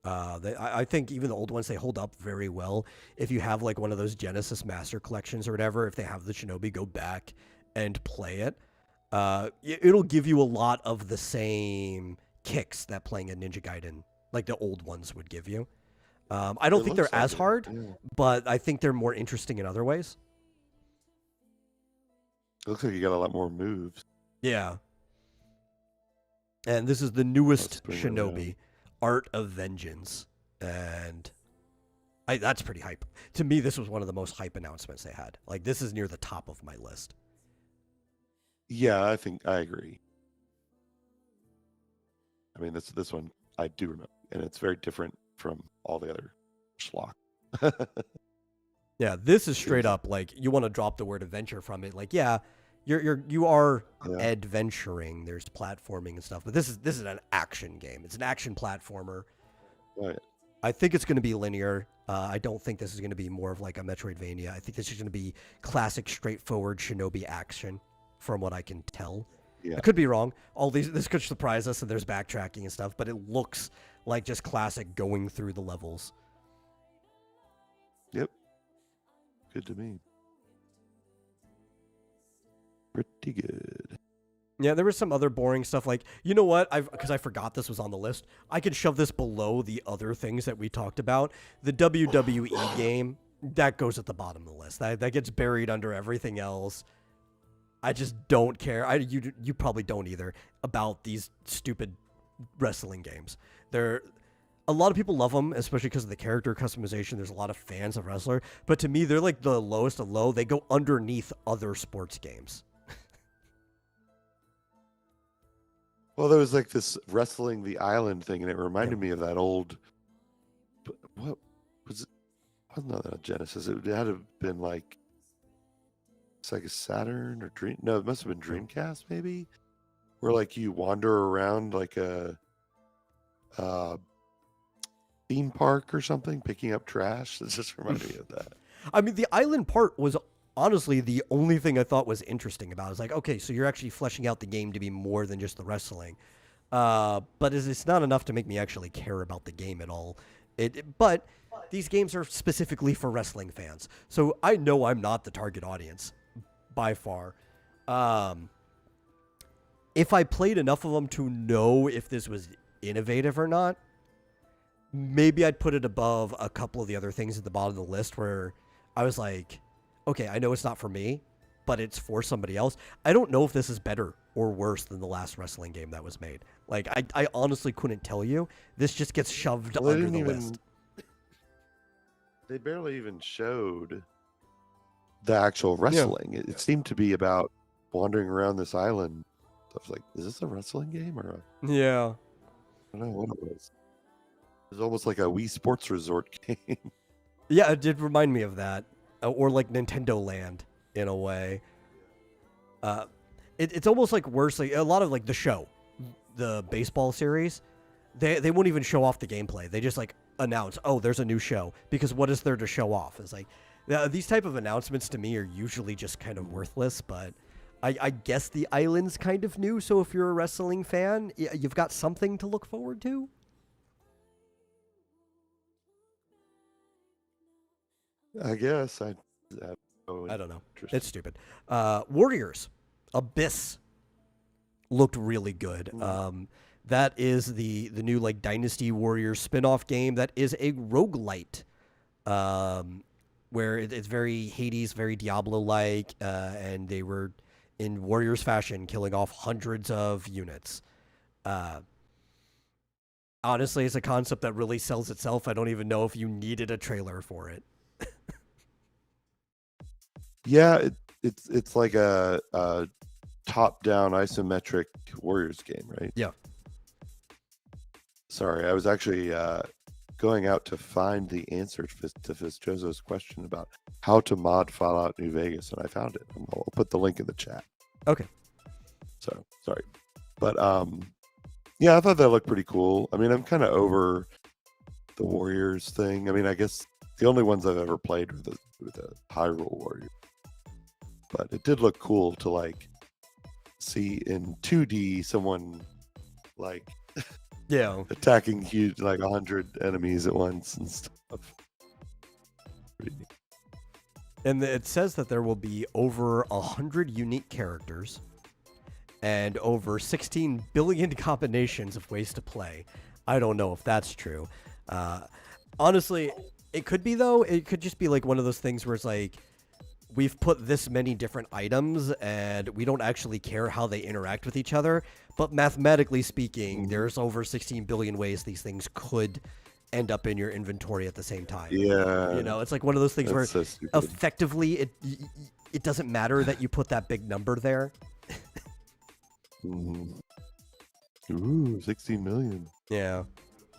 I think even the old ones, they hold up very well. If you have like one of those Genesis Master Collections or whatever, if they have the Shinobi, go back and play it. It'll give you a lot of the same kicks that playing a Ninja Gaiden, like the old ones, would give you. I don't think they're as hard, but I think they're more interesting in other ways. It looks like you got a lot more moves. Yeah. And this is the newest Shinobi, Art of Vengeance. And that's pretty hype. To me, this was one of the most hype announcements they had. Like, this is near the top of my list. Yeah, I think I agree. I mean, this one I do remember, and it's very different from all the other schlock. Yeah, this is straight up like you want to drop the word adventure from it. Like, yeah, you are adventuring. There's platforming and stuff, but this is an action game. It's an action platformer. Right. I think it's going to be linear. I don't think this is going to be more of like a Metroidvania. I think this is going to be classic, straightforward Shinobi action, from what I can tell. Yeah. I could be wrong. This could surprise us, and there's backtracking and stuff, but it looks like just classic going through the levels. Yep. Good to me. Pretty good. Yeah, there was some other boring stuff like, you know what? Because I forgot this was on the list. I could shove this below the other things that we talked about. The WWE game, that goes at the bottom of the list. That gets buried under everything else. I just don't care. You probably don't either about these stupid wrestling games. A lot of people love them, especially because of the character customization. There's a lot of fans of wrestler, but to me, they're like the lowest of low. They go underneath other sports games. Well, there was like this Wrestling the Island thing, and it reminded me of that old. What was it? Wasn't that a Genesis? It had to have been like. It's like a Saturn or Dream. No, it must have been Dreamcast, maybe. Where like you wander around like a theme park or something, picking up trash. It just reminded me of that. I mean, the island part was honestly the only thing I thought was interesting about it. It's like, okay, so you're actually fleshing out the game to be more than just the wrestling. But it's not enough to make me actually care about the game at all. But these games are specifically for wrestling fans. So I know I'm not the target audience by far. If I played enough of them to know if this was innovative or not, maybe I'd put it above a couple of the other things at the bottom of the list where I was like, okay, I know it's not for me, but it's for somebody else. I don't know if this is better or worse than the last wrestling game that was made. Like, I honestly couldn't tell you. This just gets shoved Well, under the list. They barely even showed the actual wrestling. It seemed to be about wandering around this island. I was like, is this a wrestling game or Yeah. I don't know what it was. It was almost like a Wii Sports Resort game. Yeah, it did remind me of that. Or like Nintendo Land, in a way. It's almost like worse. Like, a lot of like the show, the baseball series, they won't even show off the gameplay. They just like announce, oh, there's a new show, because what is there to show off? It's like these type of announcements to me are usually just kind of worthless. But I guess the island's kind of new, so if you're a wrestling fan, you've got something to look forward to. I guess I don't know. It's stupid. Warriors Abyss looked really good. That is the new like Dynasty Warriors spin-off game that is a roguelite, where it's very Hades, very Diablo-like, and they were in Warriors fashion killing off hundreds of units. Honestly, it's a concept that really sells itself. I don't even know if you needed a trailer for it. Yeah, it's like a top-down isometric Warriors game, right? Yeah. Sorry, I was actually going out to find the answer to Fisjozo's question about how to mod Fallout New Vegas, and I found it. I'll put the link in the chat. Okay. So, sorry. But, yeah, I thought that looked pretty cool. I mean, I'm kind of over the Warriors thing. I mean, I guess the only ones I've ever played were the Hyrule Warriors. But it did look cool to, like, see in 2D someone, like, attacking huge, like 100 enemies at once and stuff. Pretty neat. And it says that there will be over 100 unique characters and over 16 billion combinations of ways to play. I don't know if that's true. Honestly, it could be, though. It could just be like one of those things where it's like, we've put this many different items and we don't actually care how they interact with each other. But mathematically speaking, there's over 16 billion ways these things could end up in your inventory at the same time. Yeah. You know, it's like one of those things where so effectively it doesn't matter that you put that big number there. Ooh, 16 million. Yeah.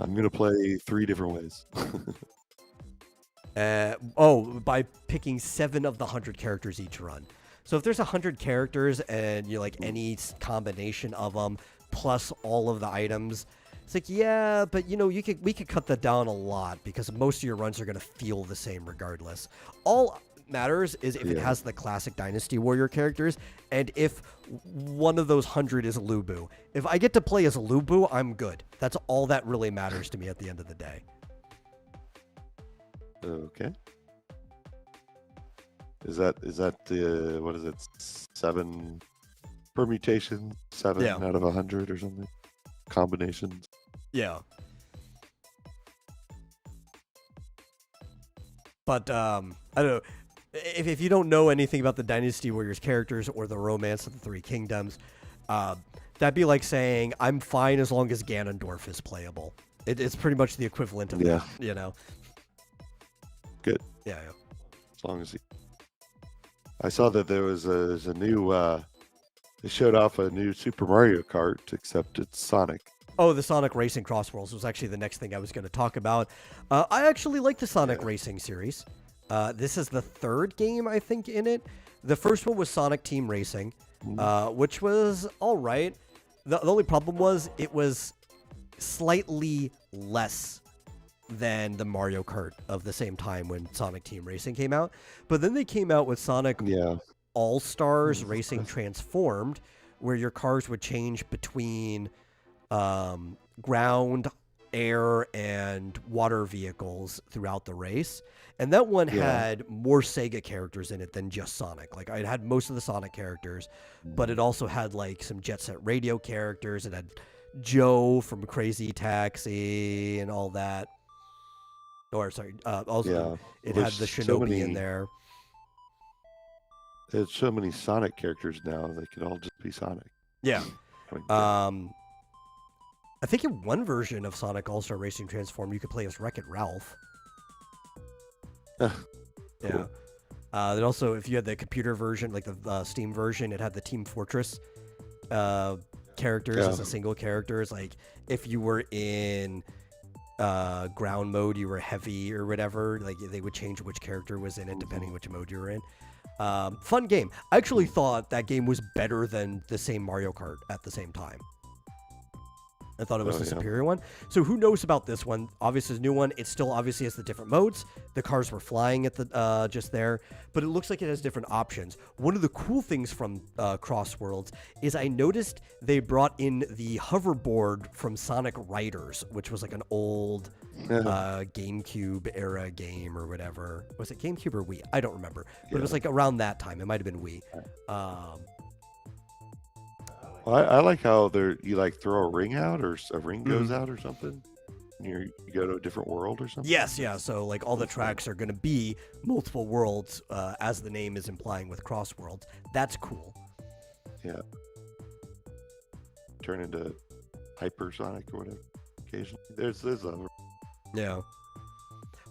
I'm going to play 3 different ways. By picking 7 of the 100 characters each run. So if there's 100 characters and you like any combination of them plus all of the items, it's like, yeah, but you know, we could cut that down a lot because most of your runs are going to feel the same regardless. All matters is if it has the classic Dynasty Warrior characters, and if one of those 100 is Lubu. If I get to play as Lubu, I'm good. That's all that really matters to me at the end of the day. Okay. Is that the what is it? 7 permutations? 7 out of 100 or something? Combinations? Yeah. But I don't know. If you don't know anything about the Dynasty Warriors characters or the Romance of the Three Kingdoms, that'd be like saying I'm fine as long as Ganondorf is playable. It's pretty much the equivalent of that, you know. Good. Yeah. As long as I saw that there's a new they showed off a new Super Mario Kart, except it's Sonic. Oh, the Sonic Racing Cross Worlds was actually the next thing I was going to talk about. I actually like the Sonic Racing series. This is the 3rd game, I think, in it. The first one was Sonic Team Racing, which was all right. The only problem was it was slightly less than the Mario Kart of the same time when Sonic Team Racing came out. But then they came out with Sonic All-Stars Racing Transformed, where your cars would change between ground, air, and water vehicles throughout the race. And that one had more Sega characters in it than just Sonic. Like, it had most of the Sonic characters, but it also had like some Jet Set Radio characters. It had Joe from Crazy Taxi and all that. Or sorry, also it had the Shinobi in there. There's so many Sonic characters now; they could all just be Sonic. Yeah. I mean, I think in one version of Sonic All-Star Racing Transform, you could play as Wreck-It Ralph. Yeah. Cool. Then also, if you had the computer version, like the Steam version, it had the Team Fortress characters as a single character. It's like if you were in ground mode, you were heavy or whatever. Like they would change which character was in it depending which mode you were in. Fun game. I actually thought that game was better than the same Mario Kart at the same time. I thought it was the superior one. So who knows about this one? Obviously, it's a new one. It still obviously has the different modes. The cars were flying at the just there, but it looks like it has different options. One of the cool things from Cross Worlds is I noticed they brought in the hoverboard from Sonic Riders, which was like an old GameCube era game or whatever. Was it GameCube or Wii? I don't remember, but it was like around that time. It might have been Wii. I like how you like throw a ring out or a ring goes out or something. And you go to a different world or something. Yes, yeah. So like all the tracks are going to be multiple worlds, as the name is implying with Cross Worlds. That's cool. Yeah. Turn into hypersonic or whatever. Occasionally, there's other. Yeah.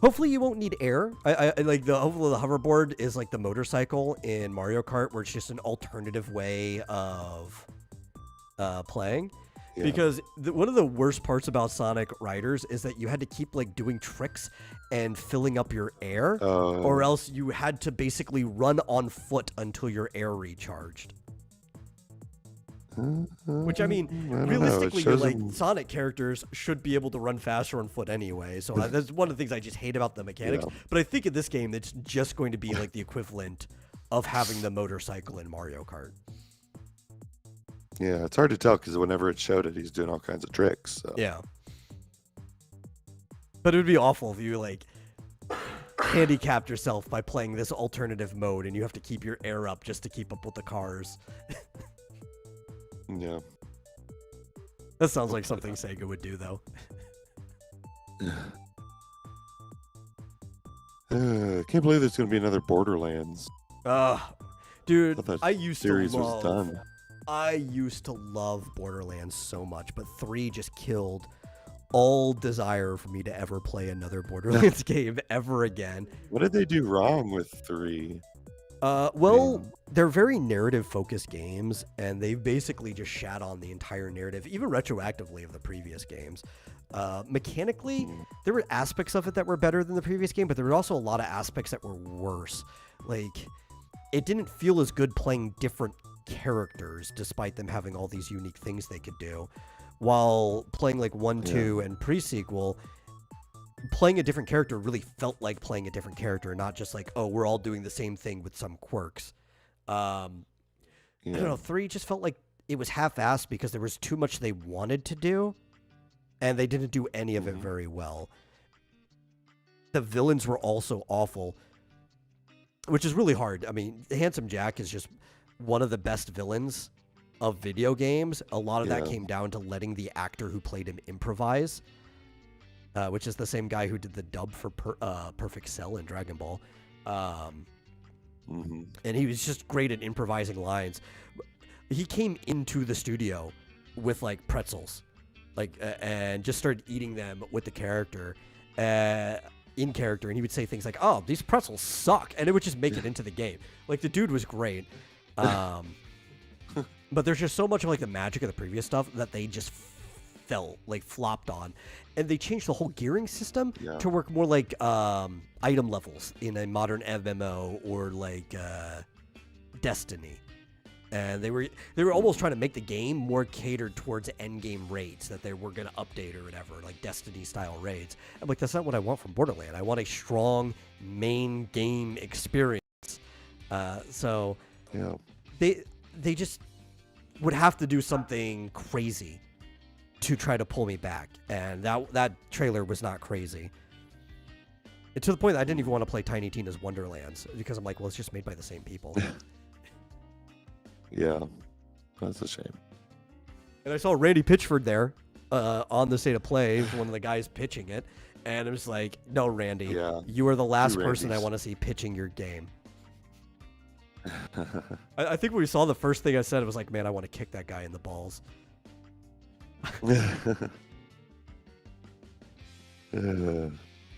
Hopefully you won't need air. I like hopefully the hoverboard is like the motorcycle in Mario Kart, where it's just an alternative way of playing. Yeah. Because one of the worst parts about Sonic Riders is that you had to keep like doing tricks and filling up your air, or else you had to basically run on foot until your air recharged. Which I mean, realistically, you're like Sonic characters should be able to run faster on foot anyway. So that's one of the things I just hate about the mechanics. Yeah. But I think in this game, it's just going to be like the equivalent of having the motorcycle in Mario Kart. Yeah, it's hard to tell because whenever it showed it, he's doing all kinds of tricks. So. Yeah. But it would be awful if you like handicapped yourself by playing this alternative mode and you have to keep your air up just to keep up with the cars. Yeah. That sounds like something Sega would do, though. Can't believe there's going to be another Borderlands. Dude, I used to love Borderlands so much, but 3 just killed all desire for me to ever play another Borderlands game ever again. What did they do wrong with 3? They're very narrative-focused games, and they've basically just shat on the entire narrative, even retroactively, of the previous games. Mechanically, there were aspects of it that were better than the previous game, but there were also a lot of aspects that were worse. Like, it didn't feel as good playing different characters, despite them having all these unique things they could do. While playing, like, 1, 2, and pre-sequel, playing a different character really felt like playing a different character, not just like, oh, we're all doing the same thing with some quirks. I don't know, 3 just felt like it was half-assed because there was too much they wanted to do, and they didn't do any of it very well. The villains were also awful, which is really hard. I mean, Handsome Jack is just one of the best villains of video games. A lot of that came down to letting the actor who played him improvise. Which is the same guy who did the dub for Perfect Cell in Dragon Ball. And he was just great at improvising lines. He came into the studio with, like, pretzels, like, and just started eating them with the character, in character, and he would say things like, oh, these pretzels suck, and it would just make it into the game. Like, the dude was great. But there's just so much of, like, the magic of the previous stuff that they just flopped on, and they changed the whole gearing system to work more like item levels in a modern MMO or like Destiny, and they were almost trying to make the game more catered towards end game raids that they were going to update or whatever, like Destiny style raids. I'm like, that's not what I want from Borderlands. I want a strong main game experience. So they just would have to do something crazy to try to pull me back, and that trailer was not crazy. And to the point that I didn't even want to play Tiny Tina's Wonderlands, because I'm like, well, it's just made by the same people. Yeah, that's a shame. And I saw Randy Pitchford there on the State of Play, one of the guys pitching it, and it was like, no, Randy, you are the last person I want to see pitching your game. I think when we saw the first thing I said, it was like, man, I want to kick that guy in the balls.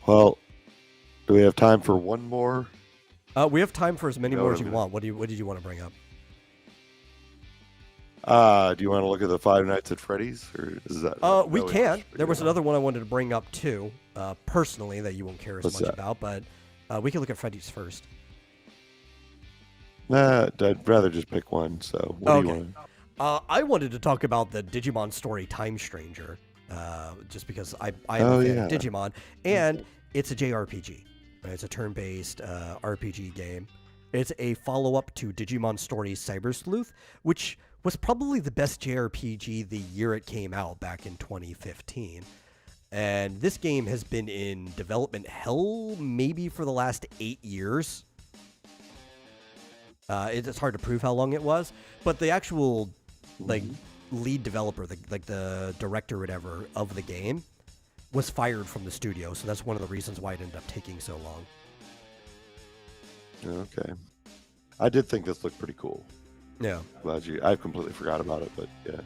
Well, do we have time for one more? We have time for as many Go more as ahead, you man. want. What did you want to bring up? Do you want to look at the Five Nights at Freddy's, or is that? We no can. interest for There you was on? another one I wanted to bring up too, personally, that you won't care as What's much that? about, but we can look at Freddy's first. Nah, I'd rather just pick one. So, what do you Okay. want? I wanted to talk about the Digimon story Time Stranger, just because I am Oh, a fan yeah. of Digimon, and it's a JRPG. It's a turn-based RPG game. It's a follow-up to Digimon Stories Cyber Sleuth, which was probably the best JRPG the year it came out back in 2015. And this game has been in development hell maybe for the last 8 years. It's hard to prove how long it was, but the actual lead developer, the director or whatever of the game, was fired from the studio. So that's one of the reasons why it ended up taking so long. Okay. I did think this looked pretty cool. Yeah. Glad you. I completely forgot about it, but yeah.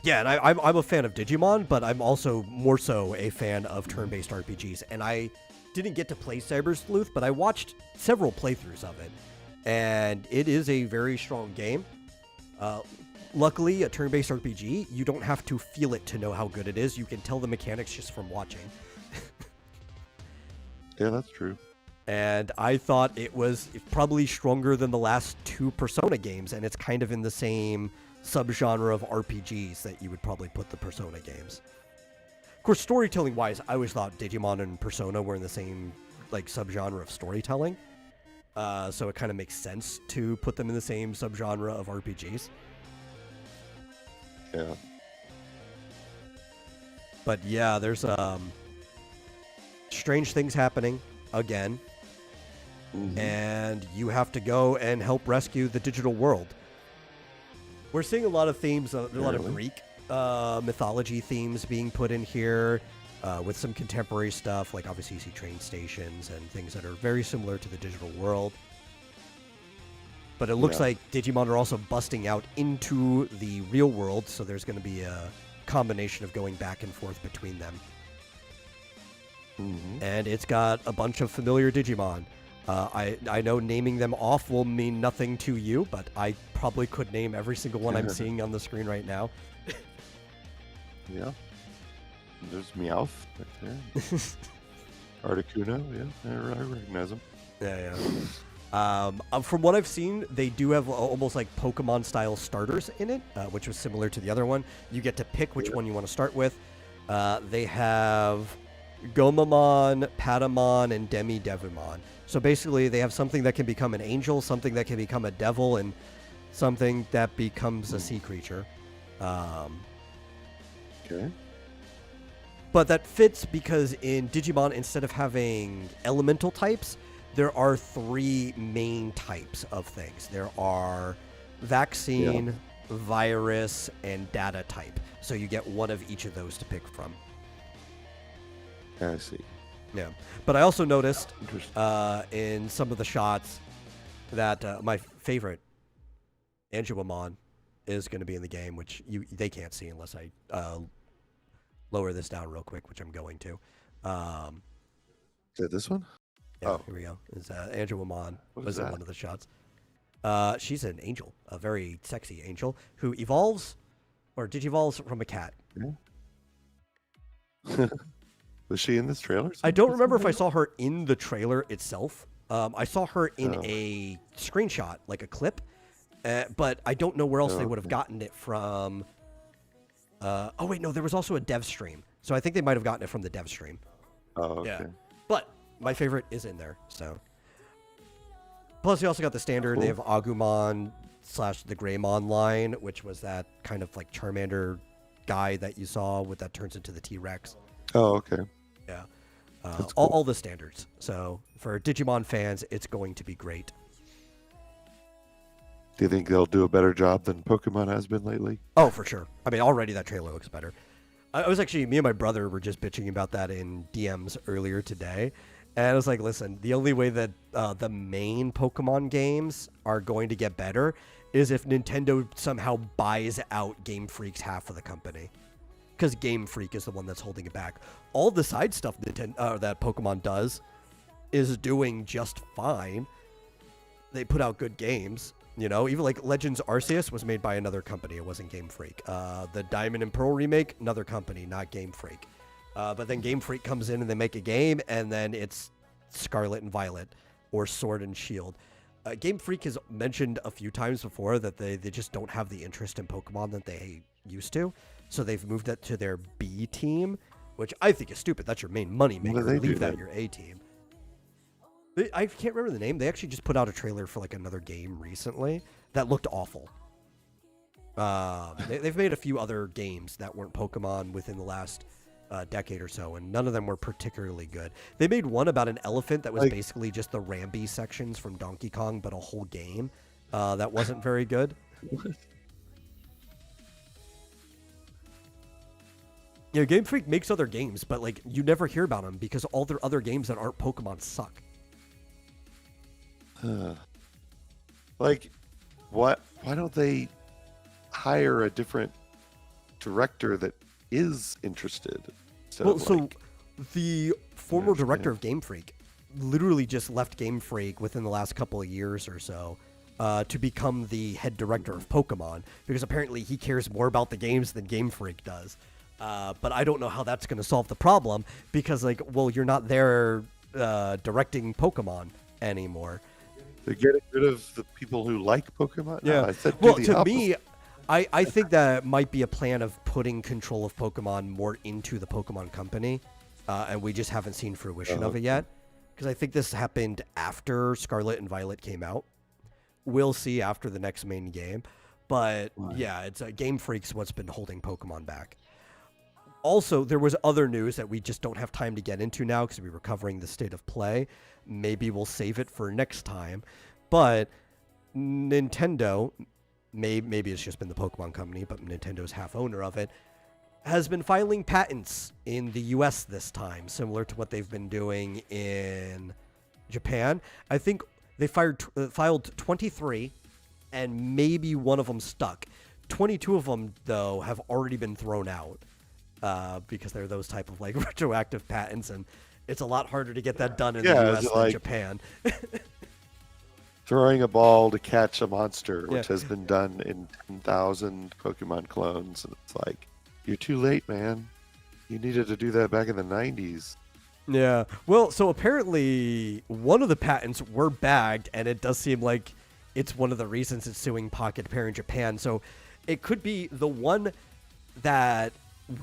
Yeah, and I'm a fan of Digimon, but I'm also more so a fan of turn-based RPGs. And I didn't get to play Cyber Sleuth, but I watched several playthroughs of it, and it is a very strong game. Luckily, a turn-based RPG, you don't have to feel it to know how good it is. You can tell the mechanics just from watching. Yeah, that's true. And I thought it was probably stronger than the last two Persona games, and it's kind of in the same subgenre of RPGs that you would probably put the Persona games. Of course, storytelling-wise, I always thought Digimon and Persona were in the same subgenre of storytelling. So it kind of makes sense to put them in the same subgenre of RPGs. Yeah. But yeah, there's strange things happening again. And you have to go and help rescue the digital world. We're seeing a lot of themes, a lot of Greek mythology themes being put in here, with some contemporary stuff, like obviously you see train stations and things that are very similar to the digital world. But it looks like Digimon are also busting out into the real world, so there's going to be a combination of going back and forth between them. And it's got a bunch of familiar Digimon. I know naming them off will mean nothing to you, but I probably could name every single one I'm seeing on the screen right now. Yeah. There's Meowth right there. Articuno, yeah. I recognize him. Yeah. From what I've seen, they do have almost like Pokemon-style starters in it, which was similar to the other one. You get to pick which one you want to start with. They have Gomamon, Patamon, and Demi-Devimon. So basically, they have something that can become an angel, something that can become a devil, and something that becomes a sea creature. Okay. But that fits because in Digimon, instead of having elemental types, there are three main types of things. There are vaccine, virus, and data type. So you get one of each of those to pick from. I see. Yeah. But I also noticed Interesting. in some of the shots that my favorite, Anjuamon, is going to be in the game, which they can't see unless I lower this down real quick, which I'm going to. Is that this one? Yeah, here we go. Is Anjuamon was in one of the shots. She's an angel, a very sexy angel who evolves or digivolves from a cat. Yeah. Was she in this trailer? I don't remember if I saw her in the trailer itself. I saw her in a screenshot, like a clip, but I don't know where else they would have gotten it from. Oh, wait, no, there was also a dev stream. So I think they might have gotten it from the dev stream. Oh, okay. Yeah. But my favorite is in there, so. Plus, you also got the standard. Cool. They have Agumon / the Greymon line, which was that kind of like Charmander guy that you saw with that turns into the T-Rex. Oh, okay. Yeah. Cool. All the standards. So for Digimon fans, it's going to be great. Do you think they'll do a better job than Pokemon has been lately? Oh, for sure. I mean, already that trailer looks better. I was actually, me and my brother were just bitching about that in DMs earlier today. And I was like, listen, the only way that the main Pokemon games are going to get better is if Nintendo somehow buys out Game Freak's half of the company. Because Game Freak is the one that's holding it back. All the side stuff that Pokemon does is doing just fine. They put out good games. You know, even like Legends Arceus was made by another company. It wasn't Game Freak. The Diamond and Pearl remake, another company, not Game Freak. But then Game Freak comes in and they make a game, and then it's Scarlet and Violet or Sword and Shield. Game Freak has mentioned a few times before that they just don't have the interest in Pokemon that they used to. So they've moved that to their B team, which I think is stupid. That's your main money maker. Leave that your A team. I can't remember the name. They actually just put out a trailer for like another game recently that looked awful. They've made a few other games that weren't Pokemon within the last decade or so, and none of them were particularly good. They made one about an elephant that was basically just the Rambi sections from Donkey Kong, but a whole game. That wasn't very good. You know, Game Freak makes other games, but like you never hear about them because all their other games that aren't Pokemon suck. Like, what? Why don't they hire a different director that is interested? So the former director of Game Freak literally just left Game Freak within the last couple of years or so to become the head director of Pokemon, because apparently he cares more about the games than Game Freak does. But I don't know how that's going to solve the problem, because like, well, you're not there directing Pokemon anymore. They're getting rid of the people who like Pokemon? Yeah. No, I said well, to me, I think that might be a plan of putting control of Pokemon more into the Pokemon company, and we just haven't seen fruition of it yet, because I think this happened after Scarlet and Violet came out. We'll see after the next main game, but yeah, it's Game Freak's what's been holding Pokemon back. Also, there was other news that we just don't have time to get into now because we were covering the state of play. Maybe we'll save it for next time. But Nintendo, maybe it's just been the Pokemon company, but Nintendo's half owner of it, has been filing patents in the US this time, similar to what they've been doing in Japan. I think they filed 23, and maybe one of them stuck. 22 of them, though, have already been thrown out. Because they're those type of like retroactive patents, and it's a lot harder to get that done in the US than Japan. Throwing a ball to catch a monster, which has been done in 10,000 Pokemon clones, and it's like, you're too late, man. You needed to do that back in the 90s. Yeah. Well, so apparently one of the patents were bagged, and it does seem like it's one of the reasons it's suing Pocket Pair in Japan. So it could be the one that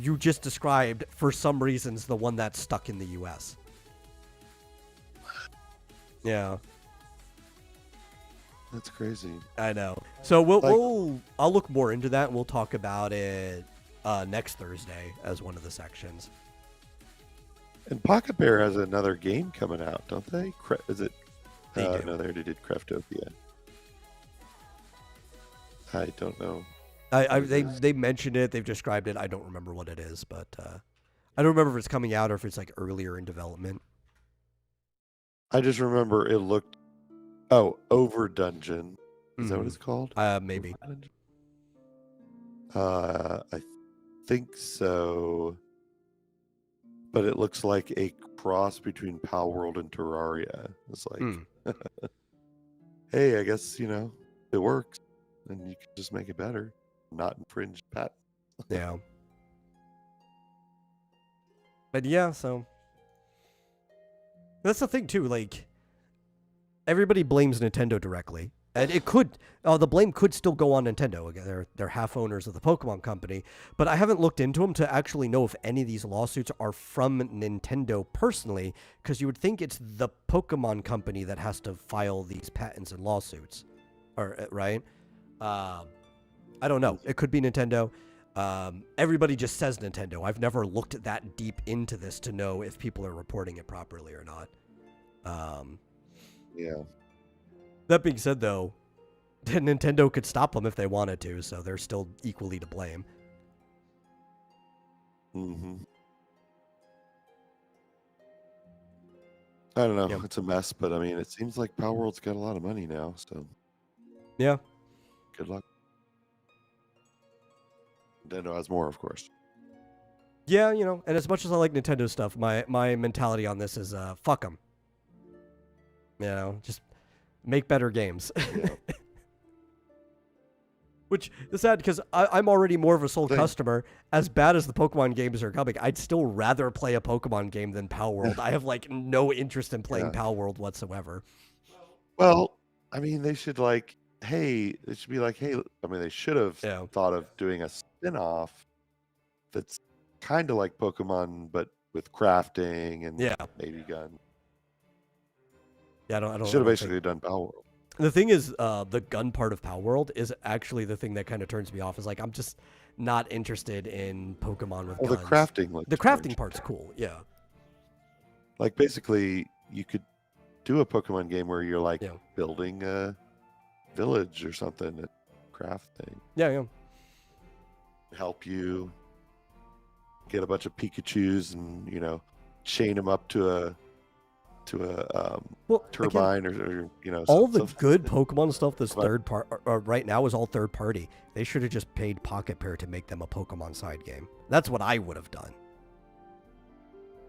you just described, for some reasons, the one that's stuck in the US. Yeah. That's crazy. I know. So I'll look more into that, and we'll talk about it next Thursday as one of the sections. And Pocket Bear has another game coming out, don't they? Is it? They do. No, they already did Craftopia. I don't know. They mentioned it. They've described it. I don't remember what it is, but I don't remember if it's coming out or if it's like earlier in development. I just remember it looked. Oh, Over Dungeon. Is that what it's called? Maybe. I think so. But it looks like a cross between Pal World and Terraria. It's like, hey, I guess it works, and you can just make it better. Not infringe patent. Yeah. But yeah, so that's the thing too. Like, everybody blames Nintendo directly, and it could. The blame could still go on Nintendo. Again, they're half owners of the Pokemon company, but I haven't looked into them to actually know if any of these lawsuits are from Nintendo personally, because you would think it's the Pokemon company that has to file these patents and lawsuits, or right? I don't know. It could be Nintendo. Everybody just says Nintendo. I've never looked that deep into this to know if people are reporting it properly or not. Yeah. That being said, though, Nintendo could stop them if they wanted to, so they're still equally to blame. Mm-hmm. I don't know. Yeah. It's a mess, but I mean, it seems like Power World's got a lot of money now, so Yeah. good luck. Nintendo has more, of course. Yeah, and as much as I like Nintendo stuff, my mentality on this is fuck them. Just make better games. Yeah. Which is sad because I'm already more of a sole Thing. customer. As bad as the Pokemon games are coming, I'd still rather play a Pokemon game than Power World. I have like no interest in playing Power World whatsoever. Well, I mean, they should hey, I mean, they should have thought of doing a spin-off that's kind of like Pokemon, but with crafting and maybe gun. Yeah, I don't. Should have basically done Power World. The thing is, the gun part of Power World is actually the thing that kind of turns me off. Is like I'm just not interested in Pokemon with guns. The crafting. The crafting part's cool. Yeah. Like basically, you could do a Pokemon game where you're like building a village or something, a craft thing. Yeah. Help you get a bunch of Pikachus and chain them up to a turbine or all the good Pokemon stuff that's third part right now is all third party. They should have just paid Pocket Pair to make them a Pokemon side game. That's what I would have done.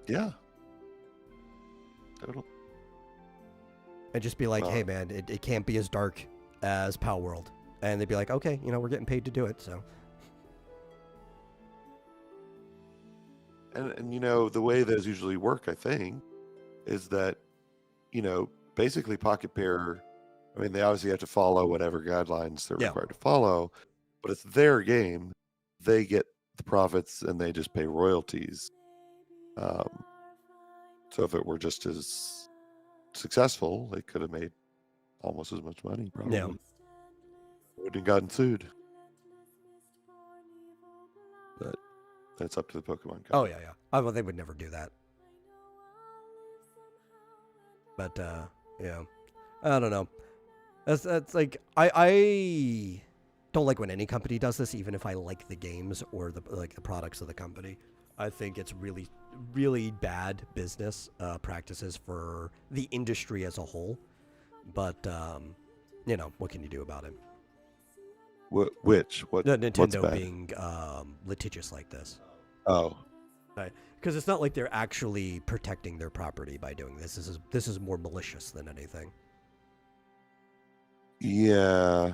Yeah. Totally. And just be like, hey man, it can't be as dark as Power World. And they'd be like, okay, we're getting paid to do it, so. And the way those usually work, I think, is that, basically Pocket Pair, I mean, they obviously have to follow whatever guidelines they're required to follow, but it's their game. They get the profits and they just pay royalties. So if it were just as successful, they could have made almost as much money, probably. Yeah. Wouldn't have gotten sued. But that's up to the Pokemon company. Oh, yeah. Well, they would never do that. But, I don't know. That's like, I don't like when any company does this, even if I like the games or the products of the company. I think it's really, really bad business practices for the industry as a whole. But, what can you do about it? What Nintendo being litigious like this. Oh. Right. Because it's not like they're actually protecting their property by doing this. This is more malicious than anything. Yeah.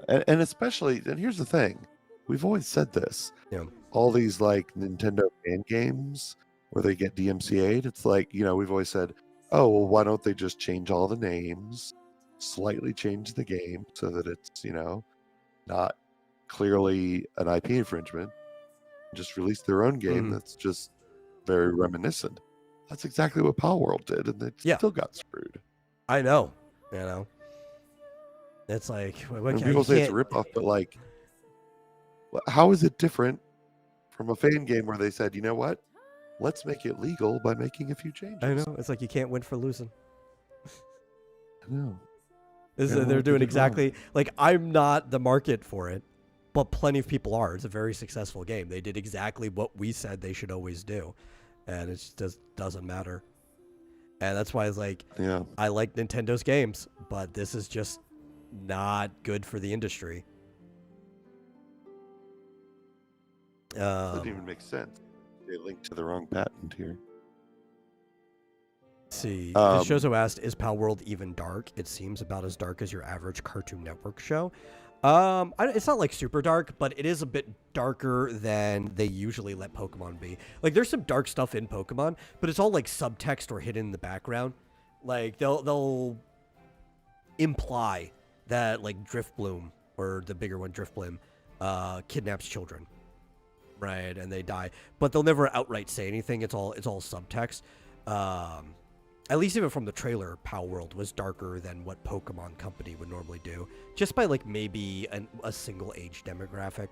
And especially, and here's the thing. We've always said this. Yeah. All these Nintendo fan games where they get DMCA'd, it's like, we've always said, oh, well, why don't they just change all the names, slightly change the game so that it's, not clearly an IP infringement, just release their own game that's just very reminiscent. That's exactly what Power World did, and they still got screwed. I know. It's like... people say it's a ripoff, but how is it different from a fan game where they said, you know what? Let's make it legal by making a few changes. I know. It's like you can't win for losing. I know. They're doing exactly... Like, I'm not the market for it, but plenty of people are. It's a very successful game. They did exactly what we said they should always do, and it just doesn't matter. And that's why it's like, I like Nintendo's games, but this is just not good for the industry. Doesn't even make sense. They linked to the wrong patent here. See, Shozo asked, is Power World even dark? It seems about as dark as your average Cartoon Network show. It's not like super dark, but it is a bit darker than they usually let Pokemon be. Like, there's some dark stuff in Pokemon, but it's all like subtext or hidden in the background. Like, they'll imply that like Driftbloom, or the bigger one, Driftbloom, kidnaps children, right, and they die, but they'll never outright say anything. It's all subtext. At least even from the trailer, Power World was darker than what Pokemon Company would normally do, just by like maybe a single age demographic.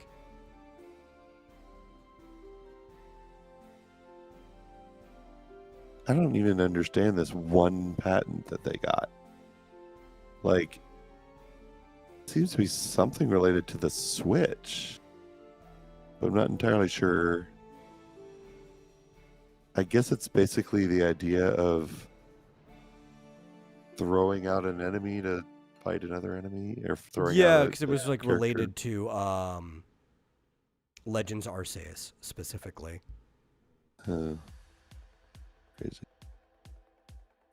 I don't even understand this one patent that they got. Like, it seems to be something related to the Switch, but I'm not entirely sure. I guess it's basically the idea of throwing out an enemy to fight another enemy, or throwing Yeah, out because it was like character. related to Legends Arceus specifically. Crazy.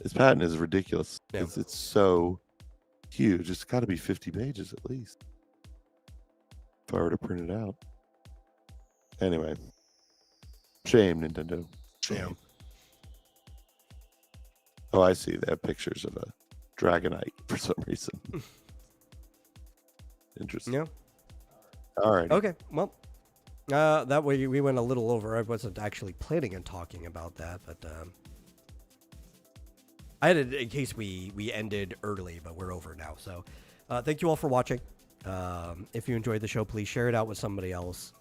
This patent is ridiculous. Yeah. It's so huge. It's got to be 50 pages at least if I were to print it out. Anyway, shame, Nintendo. Shame. Yeah. Oh, I see. They have pictures of a Dragonite for some reason. Interesting. Yeah. All right. Okay. Well, that way we went a little over. I wasn't actually planning on talking about that, but I had it in case we ended early, but we're over now. So thank you all for watching. If you enjoyed the show, please share it out with somebody else.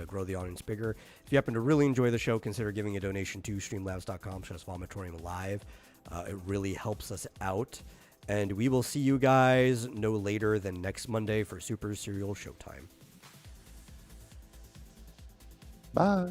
Grow the audience bigger. If you happen to really enjoy the show, consider giving a donation to streamlabs.com/vomitorium live. It really helps us out. And we will see you guys no later than next Monday for Super Serial Showtime. Bye.